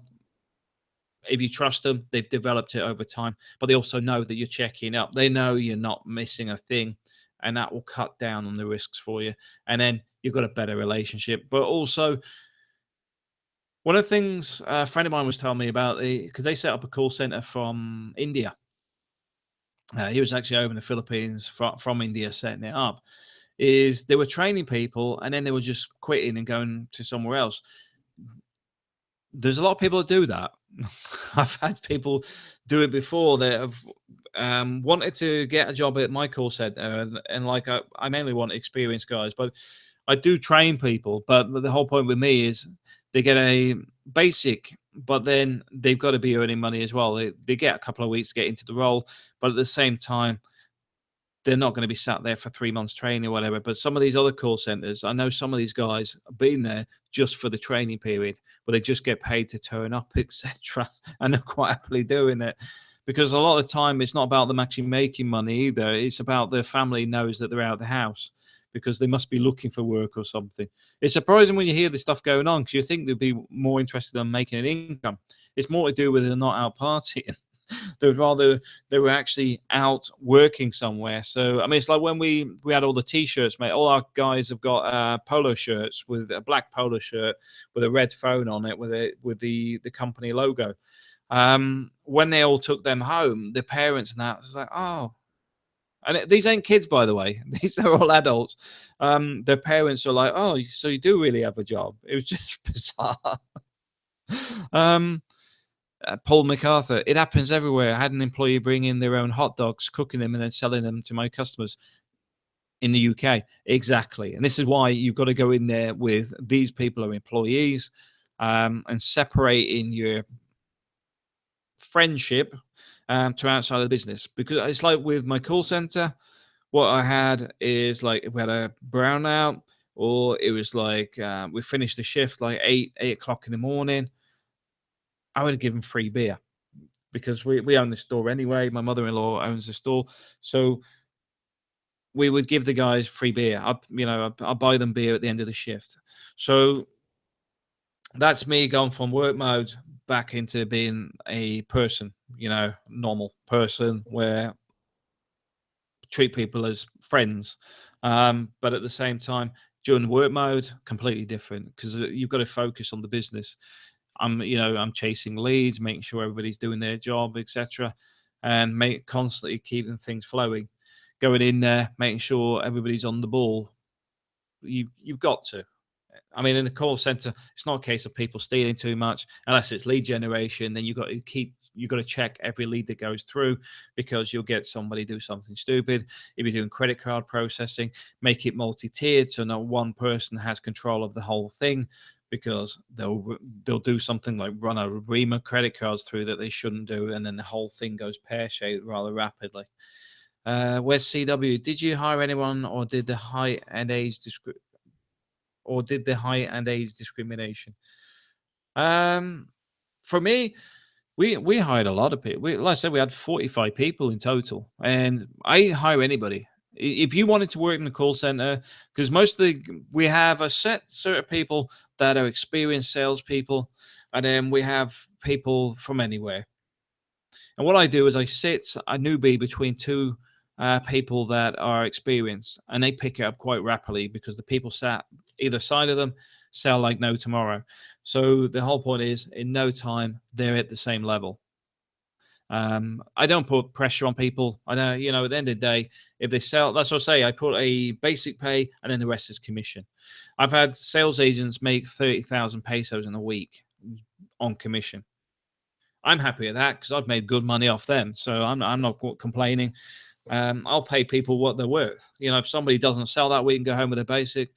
if you trust them, they've developed it over time, but they also know that you're checking up. They know you're not missing a thing, and that will cut down on the risks for you. And then you've got a better relationship. But also, one of the things a friend of mine was telling me about, because they set up a call center from India. He was actually over in the Philippines from India setting it up. Is they were training people and then they were just quitting and going to somewhere else. There's a lot of people that do that. I've had people do it before that have wanted to get a job at my call center, and like I mainly want experienced guys, but I do train people. But the whole point with me is they get a basic, but then they've got to be earning money as well. They get a couple of weeks to get into the role, but at the same time, they're not going to be sat there for 3 months training or whatever. But some of these other call centers, I know some of these guys have been there just for the training period, but they just get paid to turn up, etc. And they're quite happily doing it, because a lot of the time it's not about them actually making money either. It's about their family knows that they're out of the house because they must be looking for work or something. It's surprising when you hear this stuff going on, because you think they'd be more interested in making an income. It's more to do with they're not out partying. They'd rather they were actually out working somewhere. So I mean, it's like when we had all the t-shirts, mate. All our guys have got polo shirts, with a black polo shirt with a red phone on it, with the company logo. When they all took them home, the parents and that was like, oh. And these ain't kids, by the way. These are all adults. Their parents are like, oh, so you do really have a job. It was just bizarre. um, Paul MacArthur. It happens everywhere. I had an employee bring in their own hot dogs, cooking them, and then selling them to my customers in the UK. Exactly. And this is why you've got to go in there with these people are employees, and separating your friendship to outside of the business. Because it's like with my call center, what I had is like if we had a brownout, or it was like we finished the shift like 8 o'clock in the morning, I would give them free beer, because we own the store anyway. My mother-in-law owns the store, so we would give the guys free beer. I'll buy them beer at the end of the shift. So that's me going from work mode back into being a person, normal person, where treat people as friends. But at the same time, during work mode, completely different, because you've got to focus on the business. I'm chasing leads, making sure everybody's doing their job, etc., and constantly keeping things flowing. Going in there, making sure everybody's on the ball. You've got to. I mean, in the call center, it's not a case of people stealing too much, unless it's lead generation. Then you've got to check every lead that goes through, because you'll get somebody do something stupid. If you're doing credit card processing, make it multi-tiered, so not one person has control of the whole thing, because they'll do something like run a ream of credit cards through that they shouldn't do, and then the whole thing goes pear-shaped rather rapidly. Where's CW? Did you hire anyone, or did the height and age discrimination? For me, we hired a lot of people. Like I said, we had 45 people in total, and I hire anybody. If you wanted to work in the call center, because we have a set of people that are experienced salespeople, and then we have people from anywhere. And what I do is I sit a newbie between two people that are experienced, and they pick it up quite rapidly, because the people sat either side of them sell like no tomorrow. So the whole point is, in no time, they're at the same level. I don't put pressure on people. I know, at the end of the day, if they sell, that's what I say. I put a basic pay, and then the rest is commission. I've had sales agents make 30,000 pesos in a week on commission. I'm happy with that, because I've made good money off them. So I'm not complaining. I'll pay people what they're worth. If somebody doesn't sell that week and go home with a basic,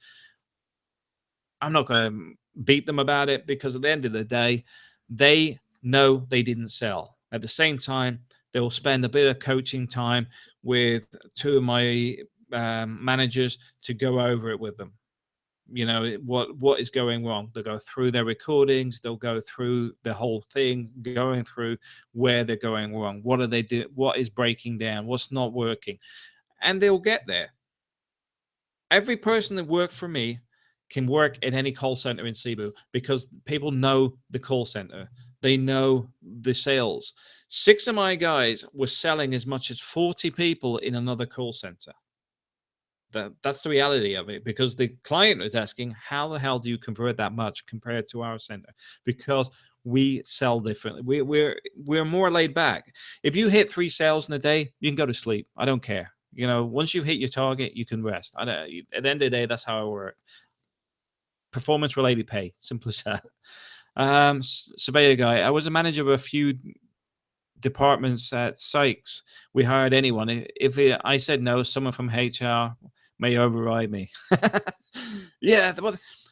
I'm not going to beat them about it, because at the end of the day, they know they didn't sell. At the same time, they'll spend a bit of coaching time with two of my managers to go over it with them. What is going wrong. They'll go through their recordings. They'll go through the whole thing, going through where they're going wrong. What are they do? What is breaking down? What's not working? And they'll get there. Every person that worked for me can work in any call center in Cebu, because people know the call center. They know the sales. 6 of my guys were selling as much as 40 people in another call center. That's the reality of it, because the client is asking, how the hell do you convert that much compared to our center? Because we sell differently. We're more laid back. If you hit 3 sales in a day, you can go to sleep. I don't care. Once you've hit your target, you can rest. At the end of the day, that's how I work. Performance related pay, simple as that. Surveyor guy, I was a manager of a few departments at Sykes. We hired anyone. I said no, someone from HR may override me. Yeah.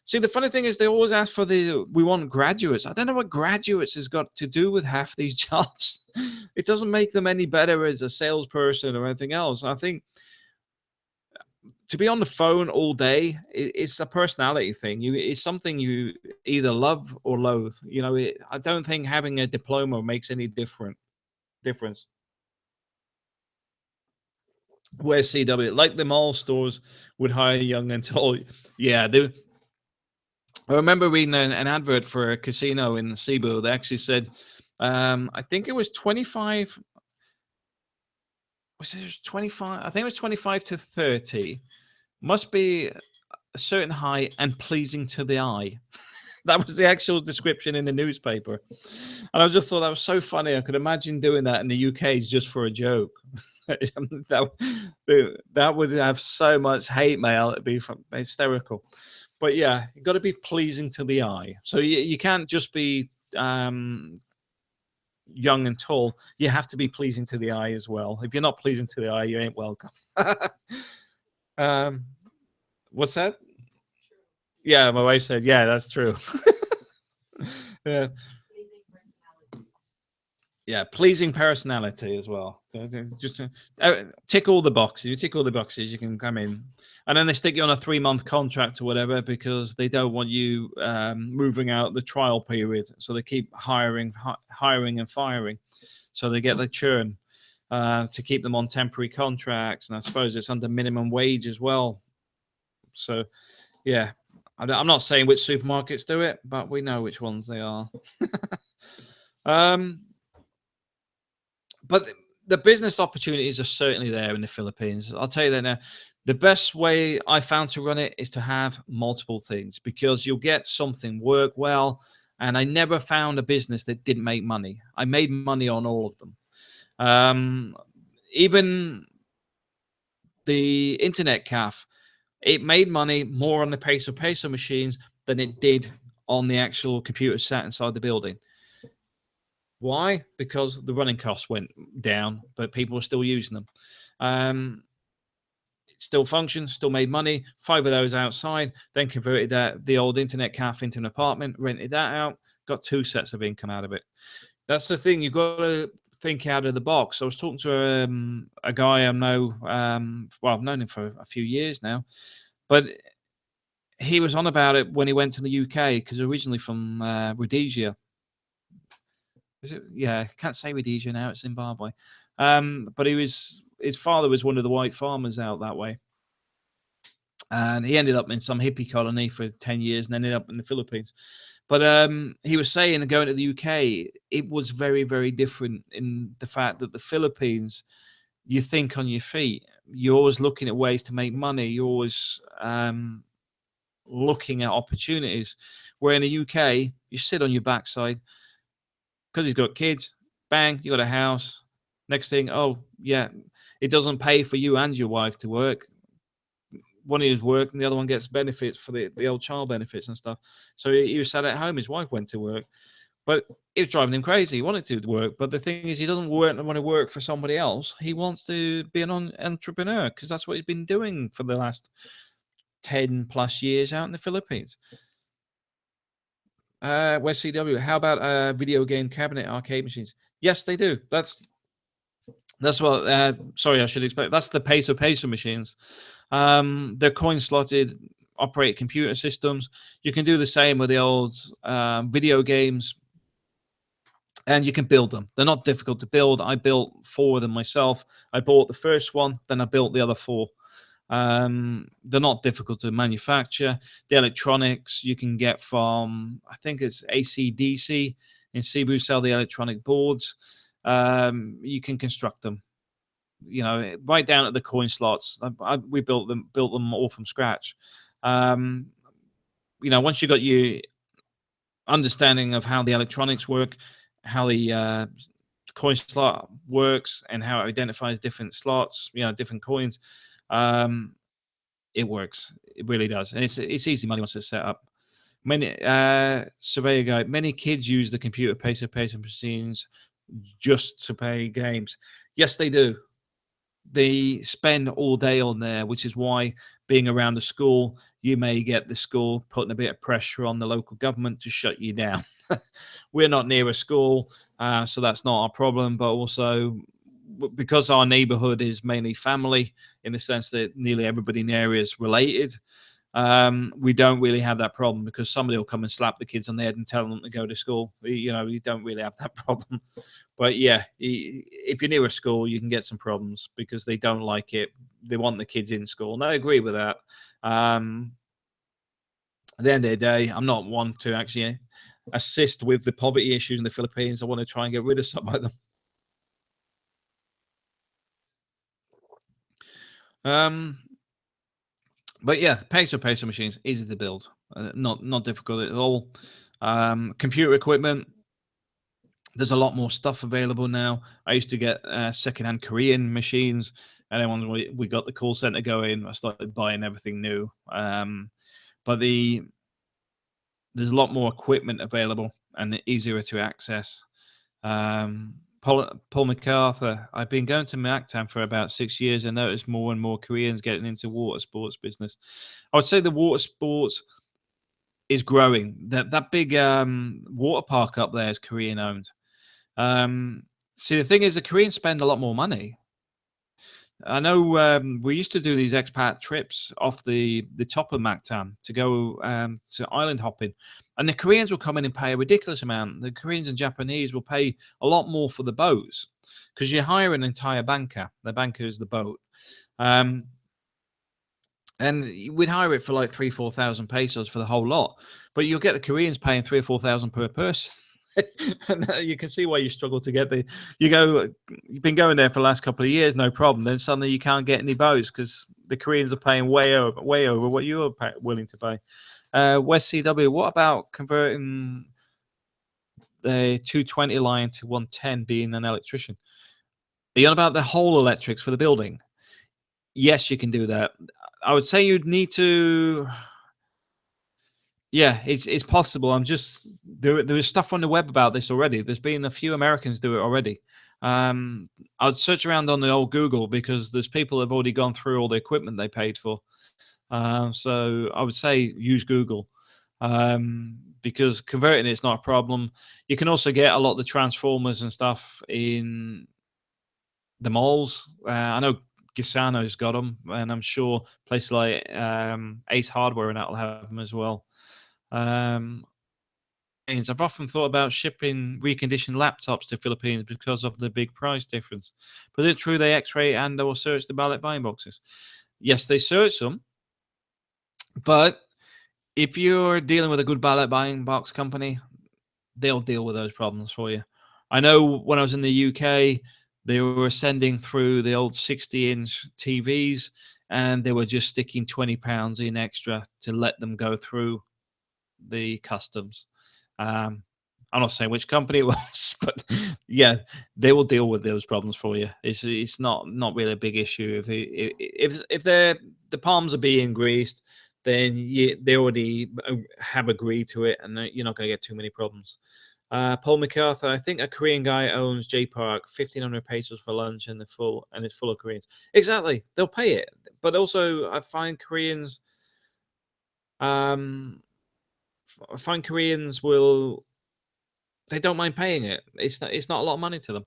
See, the funny thing is, they always ask we want graduates. I don't know what graduates has got to do with half these jobs. It doesn't make them any better as a salesperson or anything else. I think to be on the phone all day, it's a personality thing. It's something you either love or loathe. I don't think having a diploma makes any difference. Where CW, like the mall stores, would hire young and tall. Yeah, I remember reading an advert for a casino in Cebu. They actually said, I think it was 25. Was it 25? I think it was 25 to 30. Must be a certain height and pleasing to the eye. That was the actual description in the newspaper. And I just thought that was so funny. I could imagine doing that in the UK just for a joke. that would have so much hate mail. It'd be hysterical. But yeah, you've got to be pleasing to the eye. So you can't just be young and tall. You have to be pleasing to the eye as well. If you're not pleasing to the eye, you ain't welcome. um, what's that? Yeah, my wife said, yeah, that's true. Yeah. Yeah, pleasing personality as well. Just tick all the boxes. You tick all the boxes, you can come in. And then they stick you on a 3-month contract or whatever because they don't want you moving out the trial period. So they keep hiring and firing. So they get the churn to keep them on temporary contracts. And I suppose it's under minimum wage as well. So, yeah, I'm not saying which supermarkets do it, but we know which ones they are. But the business opportunities are certainly there in the Philippines. I'll tell you that now. The best way I found to run it is to have multiple things because you'll get something work well. And I never found a business that didn't make money. I made money on all of them. Even the internet cafe, it made money more on the peso machines than it did on the actual computer sat inside the building. Why? Because the running costs went down, but people were still using them. It still functioned, still made money. 5 of those outside, then converted the old internet cafe into an apartment, rented that out, got 2 sets of income out of it. That's the thing. You've got to think out of the box. I was talking to a guy I know. I've known him for a few years now, but he was on about it when he went to the UK because originally from Rhodesia. Is it? Yeah, can't say Rhodesia now. It's Zimbabwe. But his father was one of the white farmers out that way, and he ended up in some hippie colony for 10 years and ended up in the Philippines. But he was saying going to the UK, it was very, very different in the fact that the Philippines, you think on your feet. You're always looking at ways to make money. You're always looking at opportunities. Where in the UK, you sit on your backside because he's got kids. Bang, you got a house. Next thing, oh yeah, it doesn't pay for you and your wife to work. One is work and the other one gets benefits for the old child benefits and stuff. So he was sat at home. His wife went to work, but it was driving him crazy. He wanted to work, but the thing is, he doesn't want to work for somebody else. He wants to be an entrepreneur because that's what he's been doing for the last 10 plus years out in the Philippines. Where's CW? How about video game cabinet arcade machines? Yes, they do. That's what. Sorry, I should explain. That's the peso machines. They're coin slotted, operate computer systems. You can do the same with the old video games, and you can build them. They're not difficult to build. I built 4 of them myself. I bought the first one, then I built the other 4. They're not difficult to manufacture. The electronics you can get from, I think it's ACDC in Cebu, sell the electronic boards. You can construct them, right down at the coin slots. We built them all from scratch. Once you got your understanding of how the electronics work, how the coin slot works, and how it identifies different slots, different coins. It works. It really does, and it's easy money once it's set up. Many surveyor guy. Many kids use the computer peso machines just to play games. Yes, they do. They spend all day on there, which is why being around the school, you may get the school putting a bit of pressure on the local government to shut you down. We're not near a school, so that's not our problem. But also, because our neighborhood is mainly family in the sense that nearly everybody in the area is related. We don't really have that problem because somebody will come and slap the kids on the head and tell them to go to school. You know, you don't really have that problem. But yeah, if you're near a school, you can get some problems because they don't like it. They want the kids in school, and I agree with that. Um, at the end of the day, I'm not one to actually assist with the poverty issues in the Philippines. I want to try and get rid of some of them. Um, but yeah, peso machines easy to build, not difficult at all. Computer equipment, there's a lot more stuff available now. I used to get secondhand Korean machines, and then when we got the call center going, I started buying everything new. But there's a lot more equipment available and easier to access. Paul MacArthur, I've been going to Mactown for about 6 years and noticed more and more Koreans getting into water sports business. I would say the water sports is growing. That big water park up there is Korean owned. See, the thing is, the Koreans spend a lot more money. I know we used to do these expat trips off the top of Mactan to go to island hopping, and the Koreans will come in and pay a ridiculous amount. The Koreans and Japanese will pay a lot more for the boats because you hire an entire banker. The banker is the boat, um, and we'd hire it for like 3,000-4,000 pesos for the whole lot. But you'll get the Koreans paying 3,000 or 4,000 per person. And you can see why you struggle to get you've been going there for the last couple of years, no problem. Then suddenly you can't get any boats because the Koreans are paying way over what you are willing to pay. West CW, what about converting the 220 line to 110 being an electrician? Are you on about the whole electrics for the building? Yes, you can do that. I would say you'd need to. Yeah, it's possible. I'm just there is stuff on the web about this already. There's been a few Americans do it already. I'd search around on the old Google because there's people that have already gone through all the equipment they paid for. So I would say use Google because converting it's not a problem. You can also get a lot of the transformers and stuff in the malls. I know Gisano's got them, and I'm sure places like Ace Hardware and that will have them as well. Um, I've often thought about shipping reconditioned laptops to Philippines because of the big price difference. But is it true they X-ray and or search the ballot buying boxes? Yes, they search them, but if you're dealing with a good ballot buying box company, they'll deal with those problems for you. I know when I was in the UK, they were sending through the old 60-inch TVs, and they were just sticking £20 in extra to let them go through the customs. Um, I'm not saying which company it was, but yeah, they will deal with those problems for you. It's not really a big issue if the palms are being greased, then they already have agreed to it, and you're not going to get too many problems. Paul MacArthur, I think a Korean guy owns J Park, 1,500 pesos for lunch, and it's full of Koreans. Exactly, they'll pay it, but also I find Koreans, um, will they don't mind paying it. It's not a lot of money to them.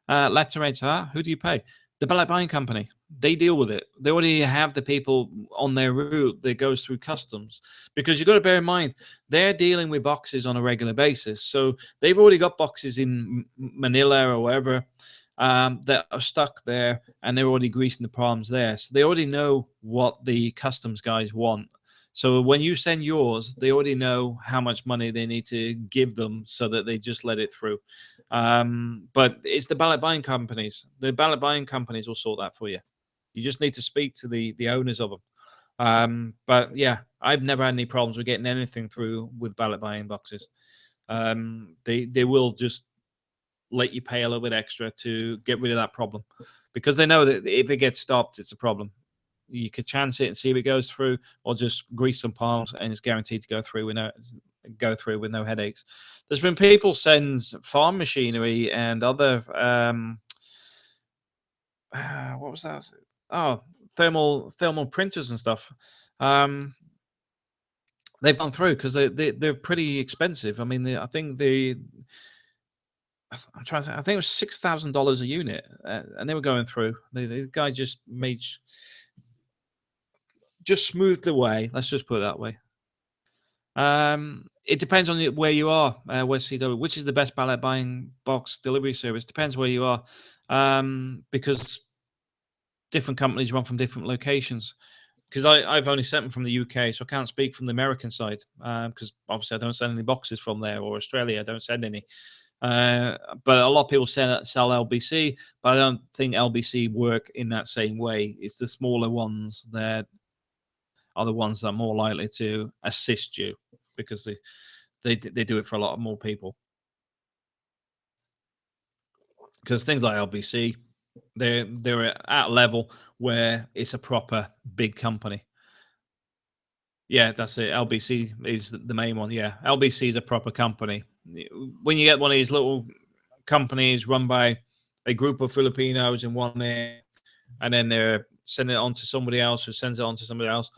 Letter rates, who do you pay? The ballot buying company. They deal with it. They already have the people on their route that goes through customs. Because you've got to bear in mind, they're dealing with boxes on a regular basis. So they've already got boxes in Manila or wherever that are stuck there, and they're already greasing the palms there. So they already know what the customs guys want. So when you send yours, they already know how much money they need to give them so that they just let it through. But it's the ballot buying companies. The ballot buying companies will sort that for you. You just need to speak to the owners of them. But yeah, I've never had any problems with getting anything through with ballot buying boxes. They will just let you pay a little bit extra to get rid of that problem because they know that if it gets stopped, it's a problem. You could chance it and see if it goes through, or just grease some palms, and it's guaranteed to go through with no headaches. There's been people send farm machinery and other what was that? Oh, thermal printers and stuff. They've gone through because they're pretty expensive. I mean, I think I'm trying to. I think it was $6,000 a unit, and they were going through. The guy just just smoothed the way. Let's just put it that way. It depends on where you are, where CW, which is the best ballot buying box delivery service. Depends where you are, because different companies run from different locations. Because I've only sent them from the UK, so I can't speak from the American side. Because obviously I don't send any boxes from there, or Australia, I don't send any. But a lot of people sell LBC, but I don't think LBC work in that same way. It's the smaller ones that are the ones that are more likely to assist you because they do it for a lot more people. Because things like LBC, they're at a level where it's a proper big company. Yeah, that's it. LBC is the main one. Yeah, LBC is a proper company. When you get one of these little companies run by a group of Filipinos in one area, and then they're sending it on to somebody else who sends it on to somebody else,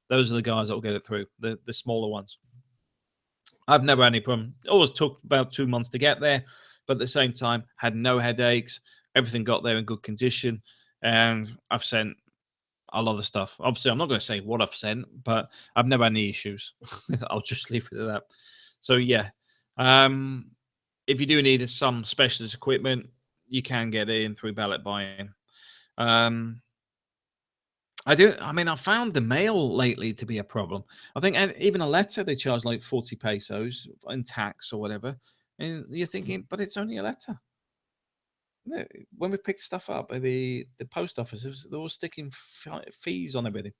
those are the guys that will get it through, the smaller ones. I've never had any problem. It always took about 2 months to get there, but at the same time, had no headaches. Everything got there in good condition, and I've sent a lot of stuff. Obviously, I'm not going to say what I've sent, but I've never had any issues. I'll just leave it at that. So yeah, um, if you do need some specialist equipment, you can get it in through ballot buying. Um, I do. I mean, I found the mail lately to be a problem. I think even a letter they charge like 40 pesos in tax or whatever. And you're thinking, but it's only a letter. No, when we picked stuff up at the post office, they were sticking fees on everything.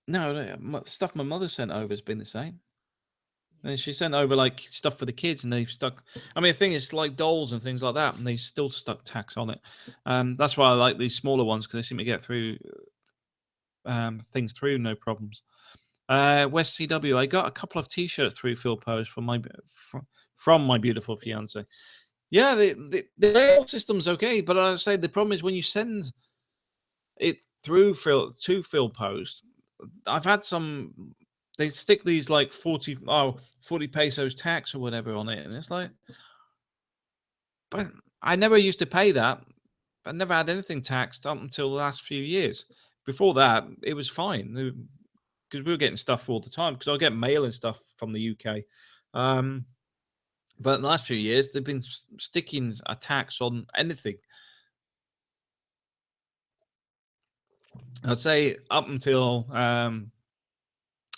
No, no, stuff my mother sent over has been the same. And she sent over like stuff for the kids, and they've stuck. I mean, the thing is, like dolls and things like that, and they still stuck tax on it. That's why I like these smaller ones because they seem to get through things through no problems. West CW, I got a couple of T-shirts through Phil Post from my beautiful fiance. Yeah, the mail system's okay, but I say the problem is when you send it through Phil Post. I've had some. They stick these like 40 pesos tax or whatever on it, and it's like, but I never used to pay that. I never had anything taxed up until the last few years. Before that, it was fine because we were getting stuff all the time. Because I get mail and stuff from the UK, but in the last few years they've been sticking a tax on anything. I'd say up until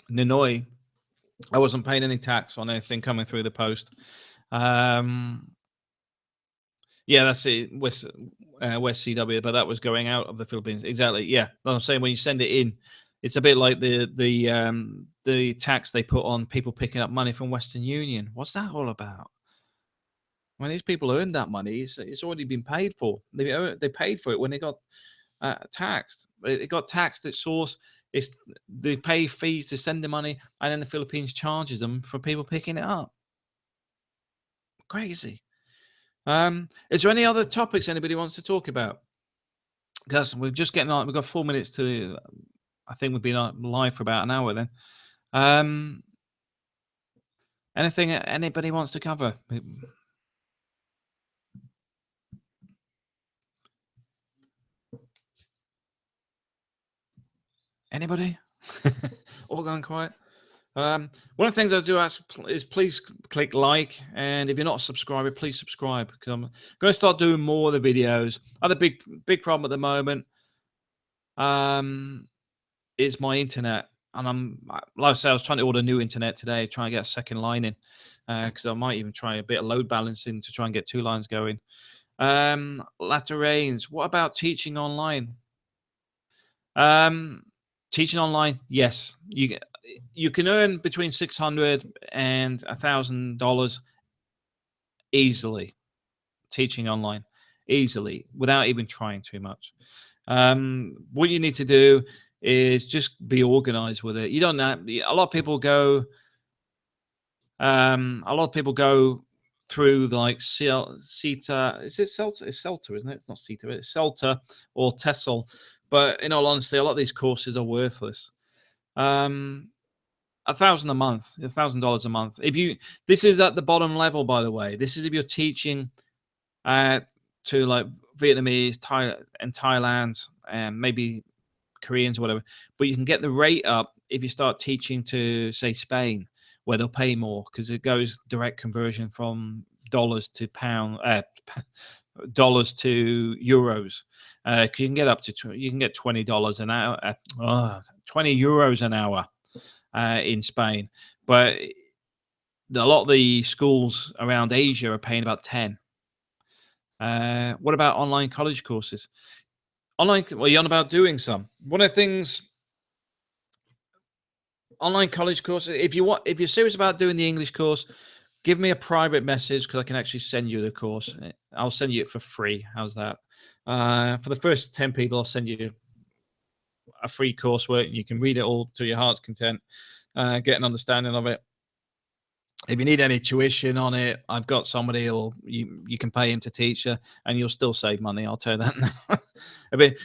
Ninoy, I wasn't paying any tax on anything coming through the post. Um, yeah, that's it. West CW, but that was going out of the Philippines. Exactly. Yeah, I'm saying when you send it in, it's a bit like the tax they put on people picking up money from Western Union. What's that all about? When these people earned that money, it's already been paid for. They paid for it when they got taxed. It got taxed at source. It's they pay fees to send the money, and then the Philippines charges them for people picking it up. Crazy. Is there any other topics anybody wants to talk about? Because we're just getting on. We've got 4 minutes to. I think we've been on live for about an hour. Then, um, anything anybody wants to cover? Anybody? All gone quiet. One of the things I do ask is please click like, and if you're not a subscriber, please subscribe because I'm going to start doing more of the videos. Other big problem at the moment um, is my internet, and like I said, I was trying to order new internet today, trying to get a second line in because I might even try a bit of load balancing to try and get two lines going. Latter rains. What about teaching online? Um, Teaching online, yes, you can earn between $600 and $1,000 easily teaching online, easily without even trying too much. What you need to do is just be organized with it. You don't know. A lot of people go. A lot of people go through like CETA. Is it CELTA? It's CELTA, isn't it? It's not CETA. It's CELTA or TESOL. But in all honesty, a lot of these courses are worthless. Um, 1,000 a month, $1,000 a month. If you, this is at the bottom level, by the way. This is if you're teaching uh, to like Vietnamese, Thailand, and maybe Koreans or whatever. But you can get the rate up if you start teaching to say Spain, where they'll pay more because it goes direct conversion from dollars to pound, dollars to euros. You can get up to you can get $20 an hour, 20 euros an hour in Spain, but a lot of the schools around Asia are paying about 10. What about online college courses? Online, well, you're on about doing some. One of the things, online college courses. If you're serious about doing the English course, give me a private message because I can actually send you the course. I'll send you it for free. How's that? For the first 10 people, I'll send you a free coursework. You can read it all to your heart's content, get an understanding of it. If you need any tuition on it, I've got somebody, or you can pay him to teach you, and you'll still save money. I'll tell you that now. A bit,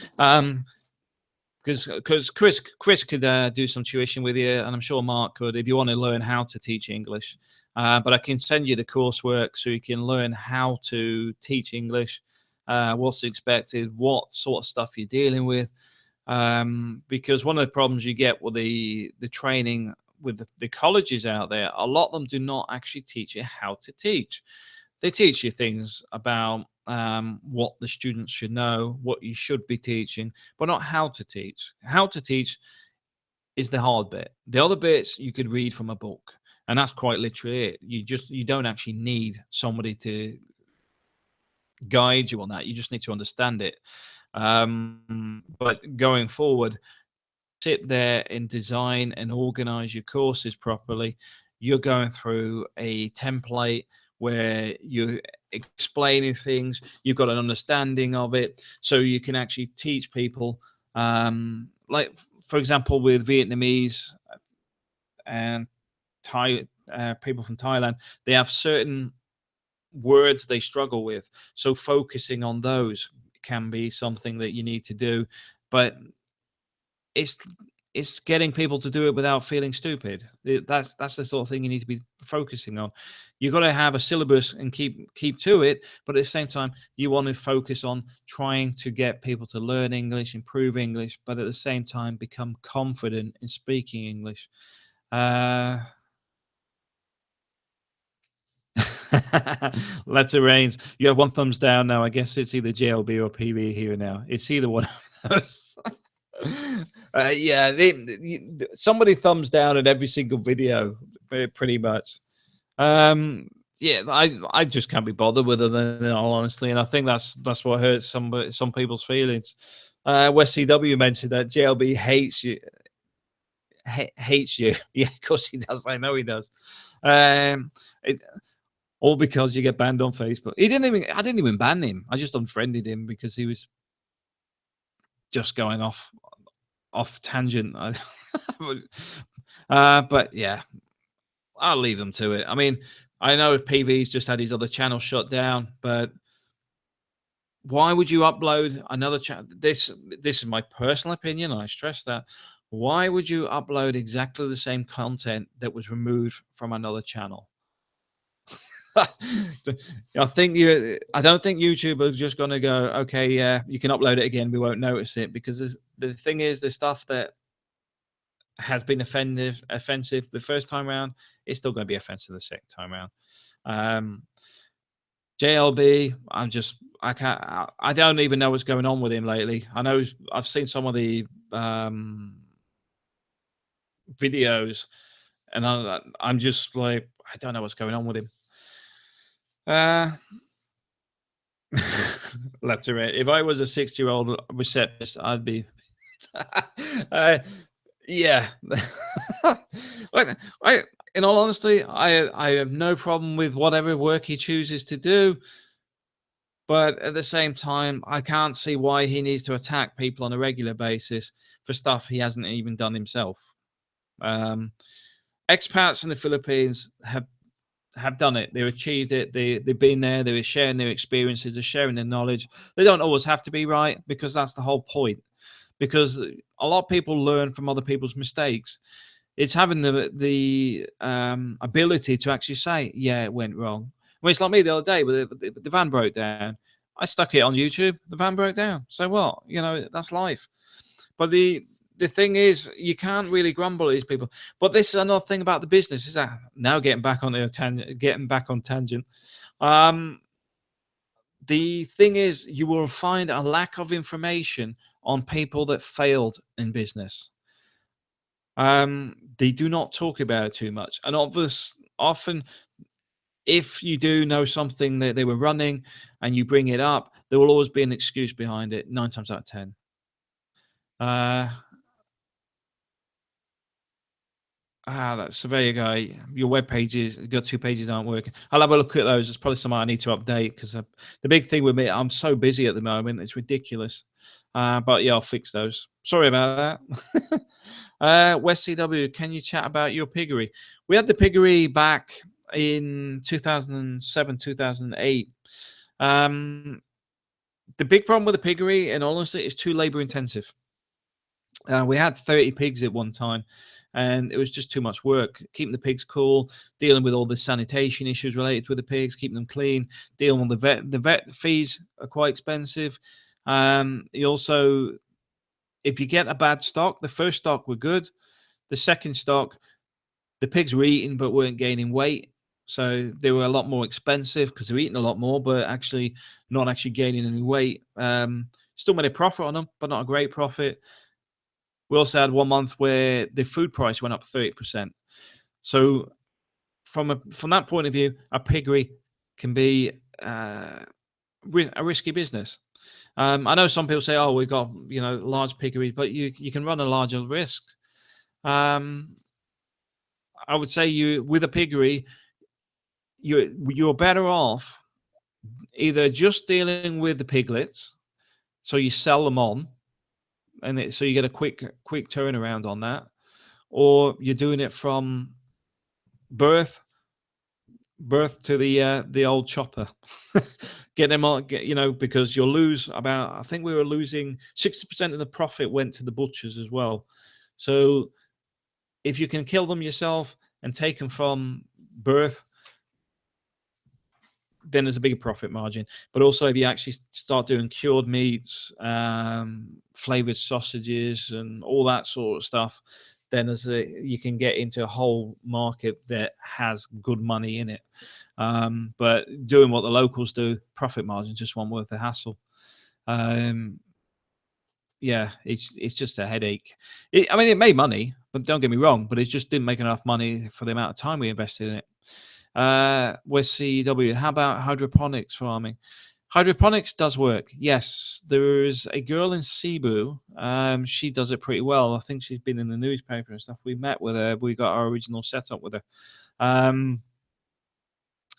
because Chris could do some tuition with you, and I'm sure Mark could if you want to learn how to teach English. But I can send you the coursework so you can learn how to teach English, what's expected, what sort of stuff you're dealing with. Because one of the problems you get with the training with the colleges out there, a lot of them do not actually teach you how to teach. They teach you things about what the students should know, what you should be teaching, but not how to teach. How to teach is the hard bit. The other bits you could read from a book, and that's quite literally it. You don't actually need somebody to guide you on that. You just need to understand it. But going forward, sit there and design and organize your courses properly. You're going through a template where you're explaining things, you've got an understanding of it, so you can actually teach people. Like, for example, with Vietnamese and Thai people from Thailand, they have certain words they struggle with. So focusing on those can be something that you need to do. But it's it's getting people to do it without feeling stupid. That's the sort of thing you need to be focusing on. You've got to have a syllabus and keep to it, but at the same time, you want to focus on trying to get people to learn English, improve English, but at the same time, become confident in speaking English. Letter Rains, you have one thumbs down now. I guess it's either JLB or PB here now. It's either one of those. Yeah, somebody thumbs down at every single video, pretty much. Yeah, I just can't be bothered with it, in all honesty, and I think that's what hurts some people's feelings. West CW mentioned that JLB hates you. Hates you. Yeah, of course he does. I know he does. All because you get banned on Facebook. I didn't even ban him. I just unfriended him because he was just going off tangent. But yeah, I'll leave them to it. I mean, I know if PV's just had his other channel shut down, but why would you upload another channel? This is my personal opinion. I stress that. Why would you upload exactly the same content that was removed from another channel? I don't think YouTube are just going to go, okay, yeah, you can upload it again. We won't notice it, because the thing is, the stuff that has been offensive the first time around, it's still going to be offensive the second time around. JLB, I don't even know what's going on with him lately. I know I've seen some of the videos, and I'm just like, I don't know what's going on with him. Letter A. If I was a 60-year-old receptionist, I'd be yeah. In all honesty, I have no problem with whatever work he chooses to do, but at the same time, I can't see why he needs to attack people on a regular basis for stuff he hasn't even done himself. Expats in the Philippines have done it. They've achieved it. They've been there. They're sharing their experiences. They're sharing their knowledge. They don't always have to be right, because that's the whole point. Because a lot of people learn from other people's mistakes. It's having the ability to actually say, yeah, it went wrong. Well, it's like me the other day with the van broke down. I stuck it on YouTube. The van broke down. So what? That's life. But the thing is, you can't really grumble at these people. But this is another thing about the business is that now getting back on tangent. Um, the thing is, you will find a lack of information on people that failed in business. They do not talk about it too much, and often, if you do know something that they were running and you bring it up, there will always be an excuse behind it. 9 times out of 10. Uh, so there you go. Your web pages, you got 2 pages aren't working. I'll have a look at those. It's probably something I need to update because the big thing with me, I'm so busy at the moment. It's ridiculous. But yeah, I'll fix those. Sorry about that. West CW, can you chat about your piggery? We had the piggery back in 2007, 2008. The big problem with the piggery, and honestly, is too labor intensive. We had 30 pigs at one time, and it was just too much work. Keeping the pigs cool, dealing with all the sanitation issues related with the pigs, keeping them clean, dealing with the vet. The vet fees are quite expensive. You also, if you get a bad stock, the first stock were good. The second stock, the pigs were eating but weren't gaining weight. So they were a lot more expensive because they're eating a lot more, but actually not actually gaining any weight. Still made a profit on them, but not a great profit. We also had 1 month where the food price went up 30%. So from that point of view, a piggery can be a risky business. I know some people say, "Oh, we've got large piggeries," but you can run a larger risk. Um, I would say you with a piggery, you're better off either just dealing with the piglets, so you sell them on, and so you get a quick turnaround on that, or you're doing it from birth to the old chopper. Get them on, because you'll lose about. I think we were losing 60% of the profit went to the butchers as well. So if you can kill them yourself and take them from birth, then there's a bigger profit margin. But also, if you actually start doing cured meats, flavored sausages, and all that sort of stuff, then you can get into a whole market that has good money in it. But doing what the locals do, profit margins just weren't worth the hassle. Yeah, it's just a headache. I mean, it made money, but don't get me wrong, but it just didn't make enough money for the amount of time we invested in it. West CW, how about hydroponics farming? Hydroponics does work. Yes, there's a girl in Cebu. She does it pretty well. I think she's been in the newspaper and stuff. We met with her. We got our original setup with her.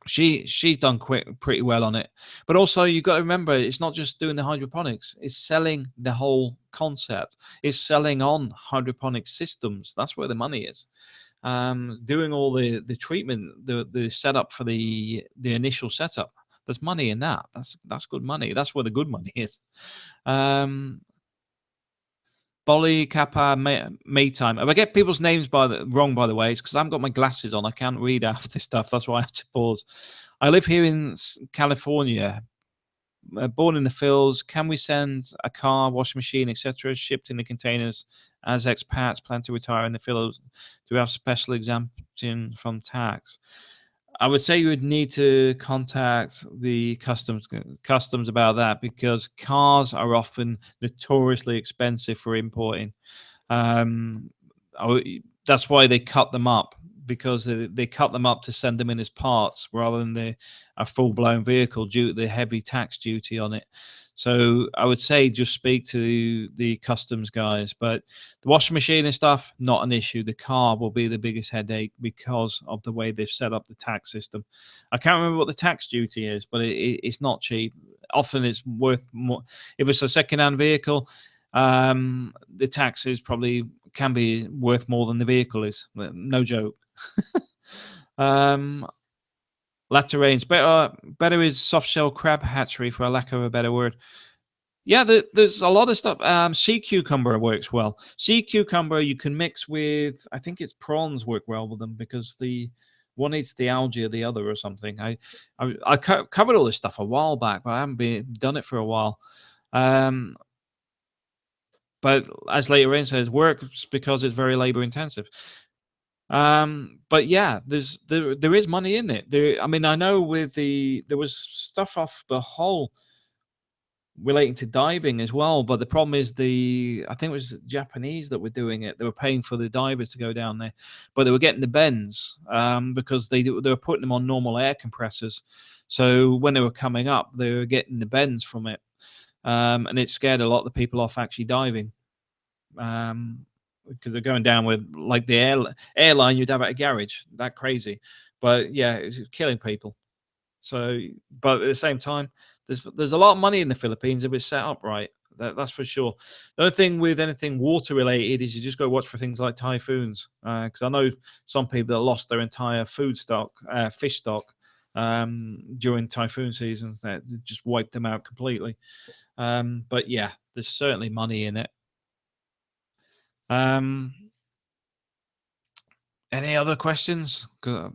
She's done pretty well on it. But also, you've got to remember, it's not just doing the hydroponics. It's selling the whole concept. It's selling on hydroponic systems. That's where the money is. Doing all the treatment, the setup for the initial setup. There's money in that. That's good money. That's where the good money is. Bolly, Kappa, Maytime. If I get people's names wrong, by the way, it's because I haven't got my glasses on. I can't read half this stuff. That's why I have to pause. I live here in California. Born in the fields. Can we send a car, washing machine, etc., shipped in the containers as expats plan to retire in the fields? Do we have special exemption from tax? I would say you would need to contact the customs about that, because cars are often notoriously expensive for importing. That's why they cut them up, because they cut them up to send them in as parts rather than a full-blown vehicle due to the heavy tax duty on it. So I would say just speak to the customs guys. But the washing machine and stuff, not an issue. The car will be the biggest headache because of the way they've set up the tax system. I can't remember what the tax duty is, but it's not cheap. Often it's worth more. If it's a second-hand vehicle, the taxes probably can be worth more than the vehicle is. No joke. Latter range. Better is soft shell crab hatchery, for a lack of a better word. Yeah, there's a lot of stuff. Sea cucumber works well. Sea cucumber you can mix with, I think it's prawns work well with them because the one eats the algae or the other or something. I covered all this stuff a while back, but I haven't been done it for a while. Um, but as later in says, works because it's very labor intensive. But yeah, there is money in it. I mean, I know with there was stuff off the whole relating to diving as well. But the problem is I think it was Japanese that were doing it. They were paying for the divers to go down there, but they were getting the bends because they were putting them on normal air compressors. So when they were coming up, they were getting the bends from it, and it scared a lot of the people off actually diving. Because they're going down with like the airline you'd have at a garage, that crazy. But yeah, it was killing people. So, but at the same time, there's a lot of money in the Philippines if it's set up right. That's for sure. The other thing with anything water related is you just go watch for things like typhoons. Because I know some people that lost their entire food stock, fish stock, during typhoon seasons that just wiped them out completely. But yeah, there's certainly money in it. Um, any other questions? Because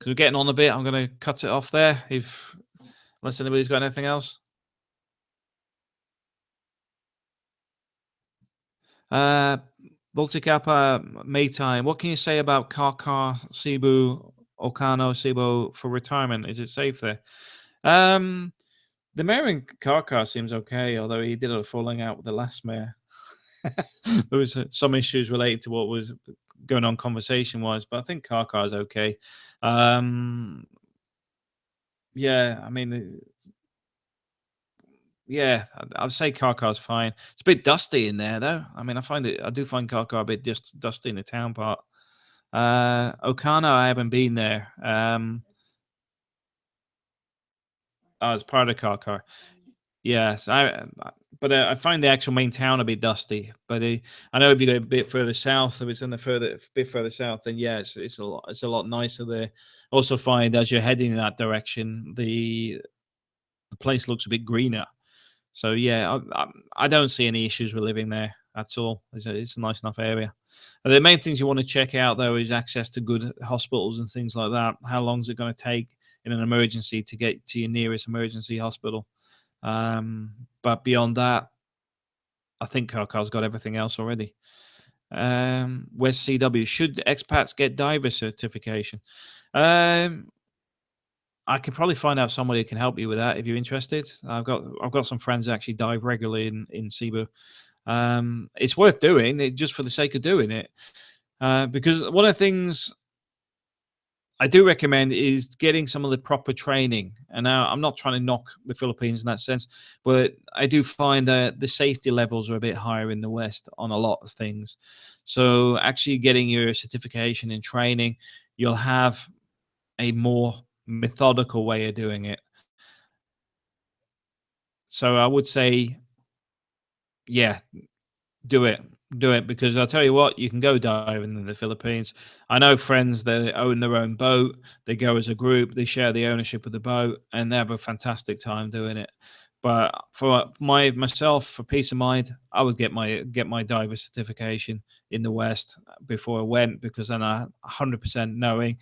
we're getting on a bit, I'm going to cut it off there. If unless anybody's got anything else. Uh, Multicapa Maytime. What can you say about Kaka, Cebu, Okano, Cebu for retirement? Is it safe there? Um, the mayor in Kaka seems okay, although he did a falling out with the last mayor. There was some issues related to what was going on conversation wise, but I think Kaka is okay. Um, yeah, I mean, yeah, I'd say Kaka's fine. It's a bit dusty in there, though. I mean, I do find Kaka a bit just dusty in the town part. Okano, I haven't been there. Oh, it's part of Kaka. Yes, but I find the actual main town a bit dusty. But I know if you go a bit further south, if it's in the bit further south, then yeah, it's a lot nicer there. Also, find as you're heading in that direction, the place looks a bit greener. So yeah, I don't see any issues with living there at all. It's a nice enough area. And the main things you want to check out though is access to good hospitals and things like that. How long is it going to take in an emergency to get to your nearest emergency hospital? Um, but beyond that, I think Carcar's got everything else already. Where's CW? Should expats get diver certification? Um, I could probably find out somebody who can help you with that if you're interested. I've got some friends that actually dive regularly in Cebu. It's worth doing it just for the sake of doing it. Because one of the things I do recommend is getting some of the proper training. And now I'm not trying to knock the Philippines in that sense, but I do find that the safety levels are a bit higher in the West on a lot of things. So actually getting your certification and training, you'll have a more methodical way of doing it. So I would say, yeah, do it. Do it because I'll tell you what, you can go diving in the Philippines. I know friends that own their own boat. They go as a group, they share the ownership of the boat, and they have a fantastic time doing it. But for myself, for peace of mind, I would get my diver certification in the West before I went because then I 100% knowing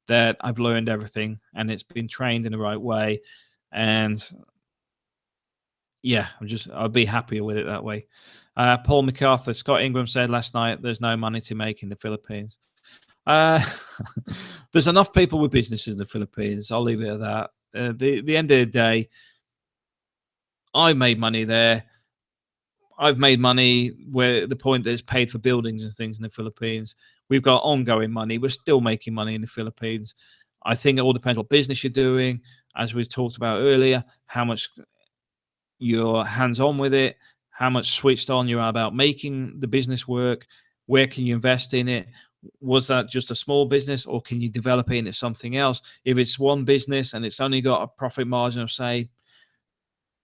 that I've learned everything and it's been trained in the right way. And yeah, I'll be happier with it that way. Paul MacArthur, Scott Ingram said last night, "There's no money to make in the Philippines." Uh, there's enough people with businesses in the Philippines. I'll leave it at that. The end of the day, I made money there. I've made money where the point that it's paid for buildings and things in the Philippines. We've got ongoing money. We're still making money in the Philippines. I think it all depends what business you're doing, as we talked about earlier, how much you're hands on with it, how much switched on you are about making the business work, where can you invest in it? Was that just a small business or can you develop it into something else? If it's one business and it's only got a profit margin of say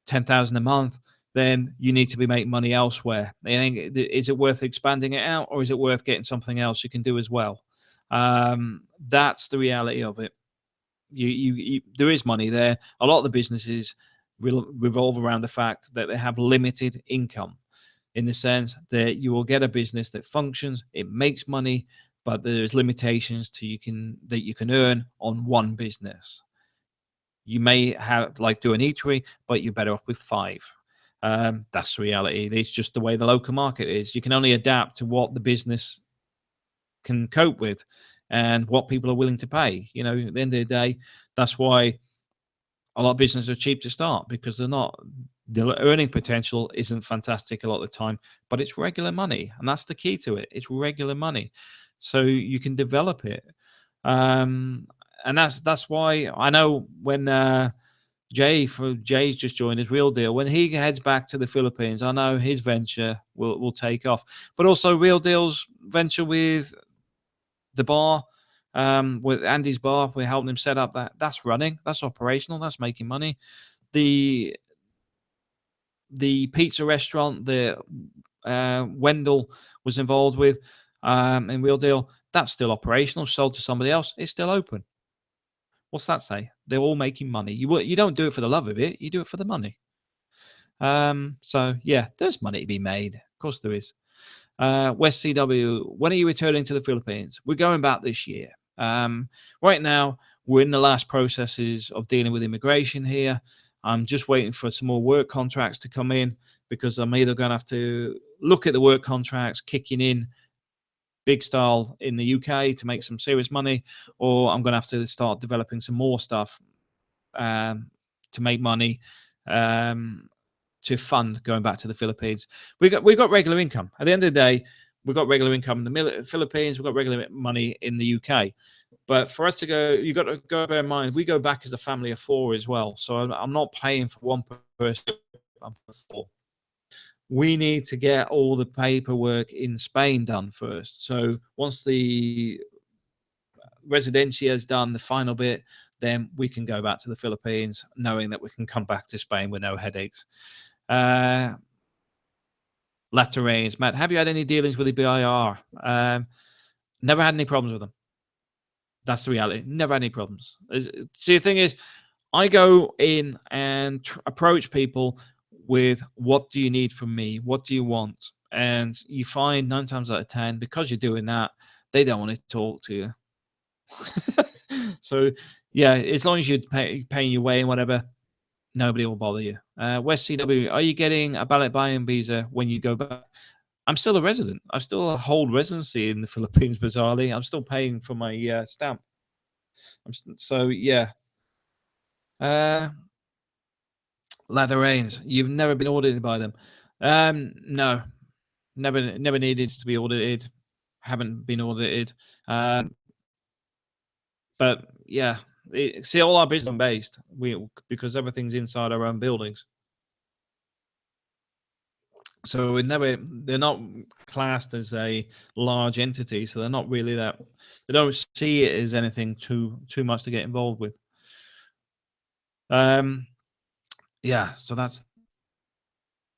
10,000 a month, then you need to be making money elsewhere. Is it worth expanding it out or is it worth getting something else you can do as well? That's the reality of it. There is money there. A lot of the businesses revolve around the fact that they have limited income, in the sense that you will get a business that functions, it makes money, but there's limitations to that you can earn on one business. You may have do an eatery, but you're better off with 5. That's the reality. It's just the way the local market is. You can only adapt to what the business can cope with and what people are willing to pay. At the end of the day, that's why a lot of businesses are cheap to start, because the earning potential isn't fantastic a lot of the time, but it's regular money. And that's the key to it. It's regular money. So you can develop it. And that's why I know when Jay's just joined us, Real Deal. When he heads back to the Philippines, I know his venture will take off. But also Real Deal's venture with the bar, with Andy's bar, we're helping him set up that's running, that's operational, that's making money. The pizza restaurant that Wendell was involved with in Real Deal, that's still operational, sold to somebody else, it's still open. What's that say? They're all making money. You don't do it for the love of it, you do it for the money. So yeah, there's money to be made. Of course there is. West CW, when are you returning to the Philippines? We're going back this year. Right now, we're in the last processes of dealing with immigration here. I'm just waiting for some more work contracts to come in, because I'm either going to have to look at the work contracts kicking in big style in the UK to make some serious money, or I'm going to have to start developing some more stuff to make money, to fund going back to the Philippines. We got regular income. At the end of the day, we've got regular income in the Philippines. We've got regular money in the UK. But for us to go, you got to bear in mind, we go back as a family of 4 as well. So I'm not paying for one person. I'm for 4. We need to get all the paperwork in Spain done first. So once the residencia is done, the final bit, then we can go back to the Philippines, knowing that we can come back to Spain with no headaches. Latter rains, Matt, have you had any dealings with the BIR? Never had any problems with them. That's the reality. Never had any problems. See, the thing is, I go in and approach people with, what do you need from me? What do you want? And you find 9 times out of 10, because you're doing that, they don't want to talk to you. So yeah, as long as you're paying your way and whatever, nobody will bother you. West CW, are you getting a ballot buying visa when you go back? I'm still a resident. I still hold residency in the Philippines, bizarrely. I'm still paying for my stamp. So yeah. Ladder Rains, you've never been audited by them? No, never needed to be audited. Haven't been audited. But yeah, see, all our business is based, because everything's inside our own buildings. So they're not classed as a large entity, so they're not really that. They don't see it as anything too much to get involved with. Yeah, so that's.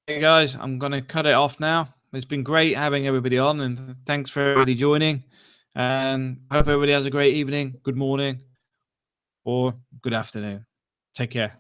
Hey guys, I'm gonna cut it off now. It's been great having everybody on, and thanks for everybody joining. And hope everybody has a great evening, good morning, or good afternoon. Take care.